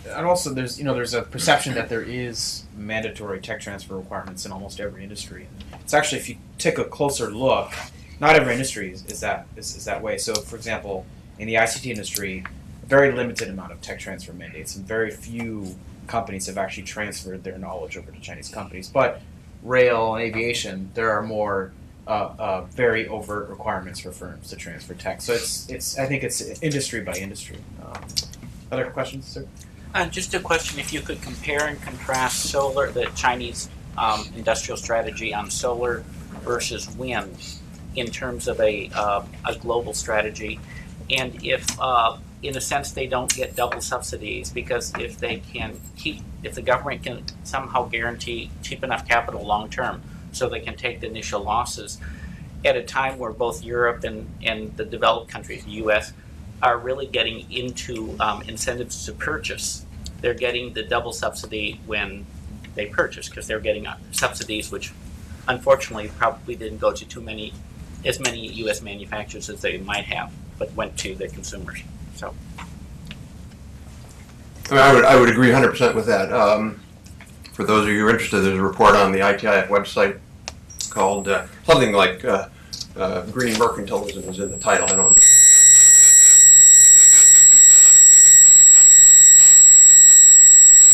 And also, there's a perception that there is mandatory tech transfer requirements in almost every industry. It's actually, if you take a closer look, not every industry is that way. So, for example, in the ICT industry, a very limited amount of tech transfer mandates, and very few companies have actually transferred their knowledge over to Chinese companies. But rail and aviation, there are more very overt requirements for firms to transfer tech. So I think it's industry by industry. Other questions, sir? Just a question: if you could compare and contrast the Chinese industrial strategy on solar versus wind, in terms of a global strategy, and if in a sense they don't get double subsidies, because if the government can somehow guarantee cheap enough capital long term so they can take the initial losses at a time where both Europe and the developed countries, the U.S., are really getting into incentives to purchase. They're getting the double subsidy when they purchase, because they're getting subsidies which unfortunately probably didn't go to as many U.S. manufacturers as they might have, but went to the consumers. So, I mean, I would agree 100% with that. For those of you who are interested, there's a report on the ITIF website called something like Green Mercantilism is in the title. I don't know.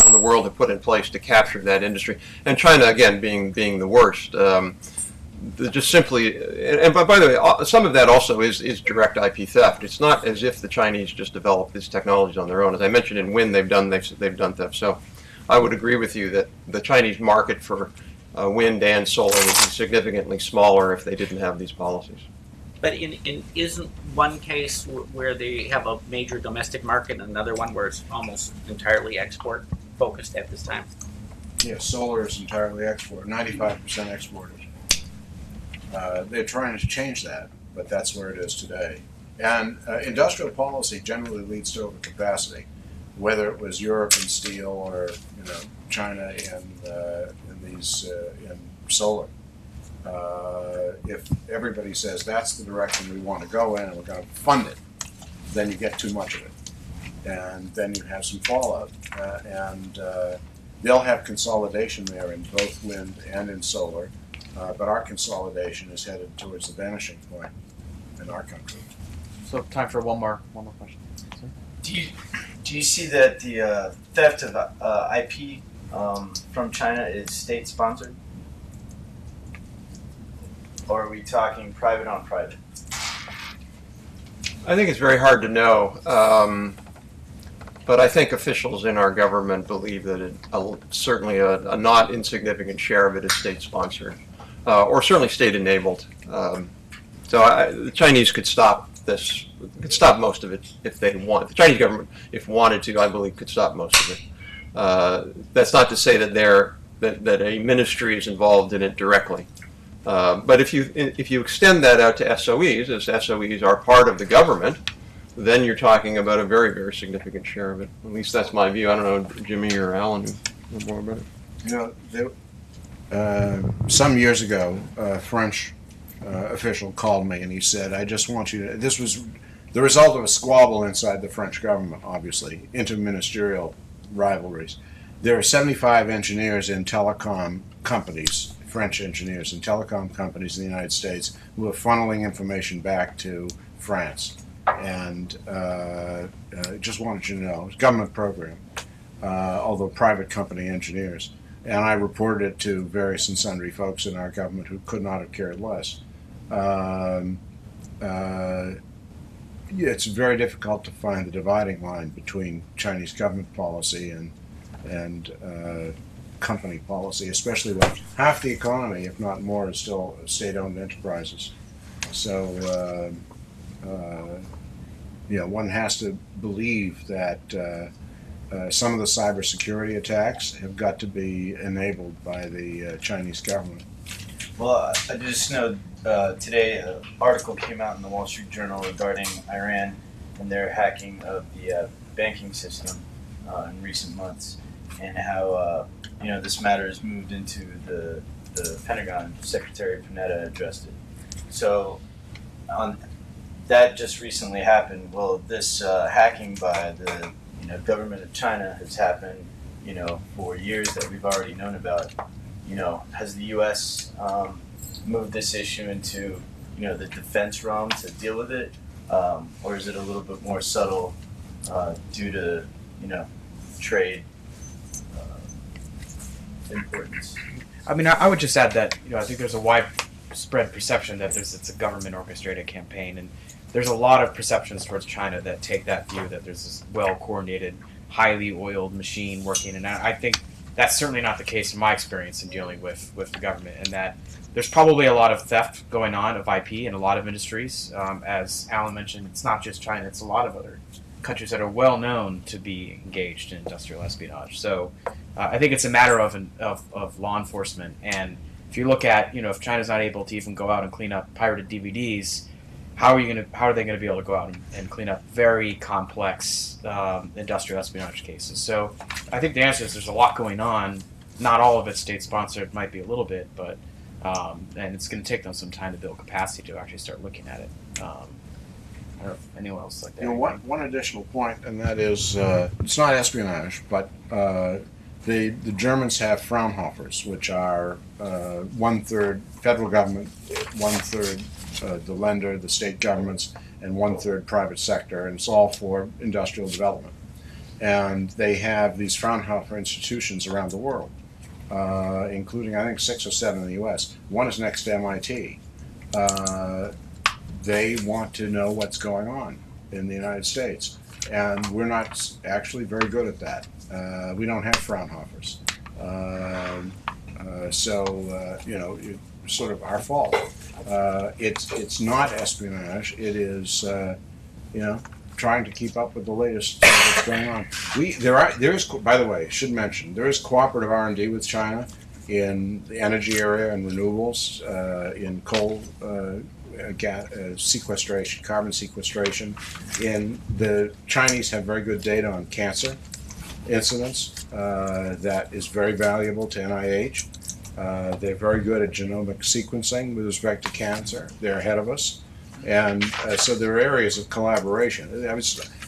Around the world have put in place to capture that industry, and China again being the worst. Just simply, and by the way, some of that also is direct IP theft. It's not as if the Chinese just developed these technologies on their own. As I mentioned, in wind, they've done theft. So I would agree with you that the Chinese market for wind and solar would be significantly smaller if they didn't have these policies. but isn't one case where they have a major domestic market and another one where it's almost entirely export focused at this time? Yeah, solar is entirely export, 95% exported. They're trying to change that, but that's where it is today. And industrial policy generally leads to overcapacity, whether it was Europe in steel or China in solar. If everybody says that's the direction we want to go in and we're going to fund it, then you get too much of it, and then you have some fallout. They'll have consolidation there in both wind and in solar, but our consolidation is headed towards the vanishing point in our country. So time for one more question. Do you see that the theft of IP from China is state sponsored? Or are we talking private on private? I think it's very hard to know, but I think officials in our government believe that certainly a not insignificant share of it is state-sponsored, or certainly state-enabled. The Chinese could stop this, could stop most of it if they want. The Chinese government, if wanted to, I believe, could stop most of it. That's not to say that that a ministry is involved in it directly. But if you extend that out to SOEs, as SOEs are part of the government, then you're talking about a very, very significant share of it. At least that's my view. I don't know, Jimmy or Alan, who know more about it. Some years ago, a French official called me and he said, I just want you to, this was the result of a squabble inside the French government, obviously, interministerial rivalries. There are 75 engineers in telecom companies, French engineers in telecom companies in the United States, who are funneling information back to France. And just wanted you to know, it's a government program, although private company engineers. And I reported it to various and sundry folks in our government who could not have cared less. it's very difficult to find the dividing line between Chinese government policy and company policy, especially when half the economy, if not more, is still state-owned enterprises. So, one has to believe that some of the cybersecurity attacks have got to be enabled by the Chinese government. Well, I just know today an article came out in the Wall Street Journal regarding Iran and their hacking of the banking system in recent months, and how this matter has moved into the Pentagon. Secretary Panetta addressed it. So that just recently happened. Well, this hacking by the government of China has happened for years that we've already known about. Has the U.S. moved this issue into the defense realm to deal with it, or is it a little bit more subtle due to trade importance? I mean, I would just add that I think there's a widespread perception that it's a government orchestrated campaign, and there's a lot of perceptions towards China that take that view that there's this well coordinated, highly oiled machine working, and I think that's certainly not the case in my experience in dealing with the government, and that there's probably a lot of theft going on of IP in a lot of industries. As Alan mentioned, it's not just China, it's a lot of other countries that are well known to be engaged in industrial espionage. So I think it's a matter of law enforcement, and if you look at, if China's not able to even go out and clean up pirated DVDs, how are they going to be able to go out and clean up very complex industrial espionage cases? So I think the answer is there's a lot going on. Not all of it state-sponsored, might be a little bit, but and it's going to take them some time to build capacity to actually start looking at it. I don't know if anyone else like that. One additional point, and that is it's not espionage, but the Germans have Fraunhofers, which are 1/3 federal government, 1/3 the lender, the state governments, and 1/3 private sector, and it's all for industrial development. And they have these Fraunhofer institutions around the world, including I think 6 or 7 in the U.S. One is next to MIT. They want to know what's going on in the United States, and we're not actually very good at that. We don't have Fraunhofers, so it's sort of our fault. It's not espionage. It is trying to keep up with the latest what's going on. There is, by the way, should mention, there is cooperative R&D with China in the energy area and renewables, in coal sequestration, carbon sequestration. The Chinese have very good data on cancer incidents that is very valuable to NIH. They're very good at genomic sequencing with respect to cancer. They're ahead of us. And so there are areas of collaboration.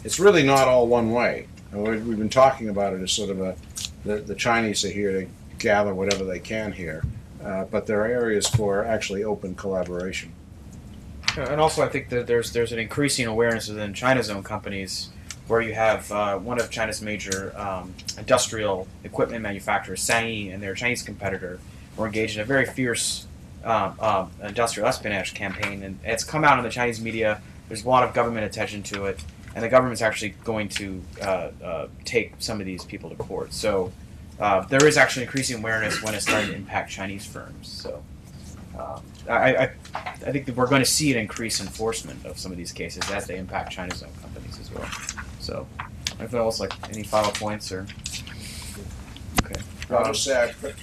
It's really not all one way. We've been talking about it as sort of the Chinese are here to gather whatever they can here. But there are areas for actually open collaboration. And also I think that there's an increasing awareness within China's own companies where you have one of China's major industrial equipment manufacturers, Sangyi, and their Chinese competitor were engaged in a very fierce industrial espionage campaign, and it's come out in the Chinese media. There's a lot of government attention to it, and the government's actually going to take some of these people to court. So there is actually increasing awareness when it's starting to impact Chinese firms. So I think that we're going to see an increased enforcement of some of these cases as they impact China's own companies as well. So anything else, like any final points or? Okay. I'll just say I put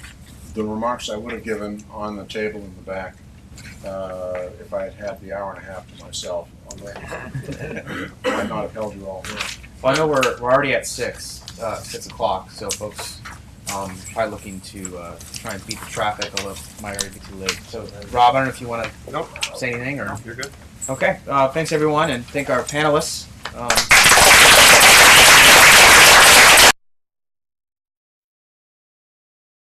the remarks I would have given on the table in the back if I had had the hour and a half to myself. I might not have held you all here. Well, I know we're already at 6 o'clock, so folks probably looking to try and beat the traffic, although it might already be too late. So, Rob, I don't know if you want to say anything or. You're good. Okay. Thanks everyone, and thank our panelists.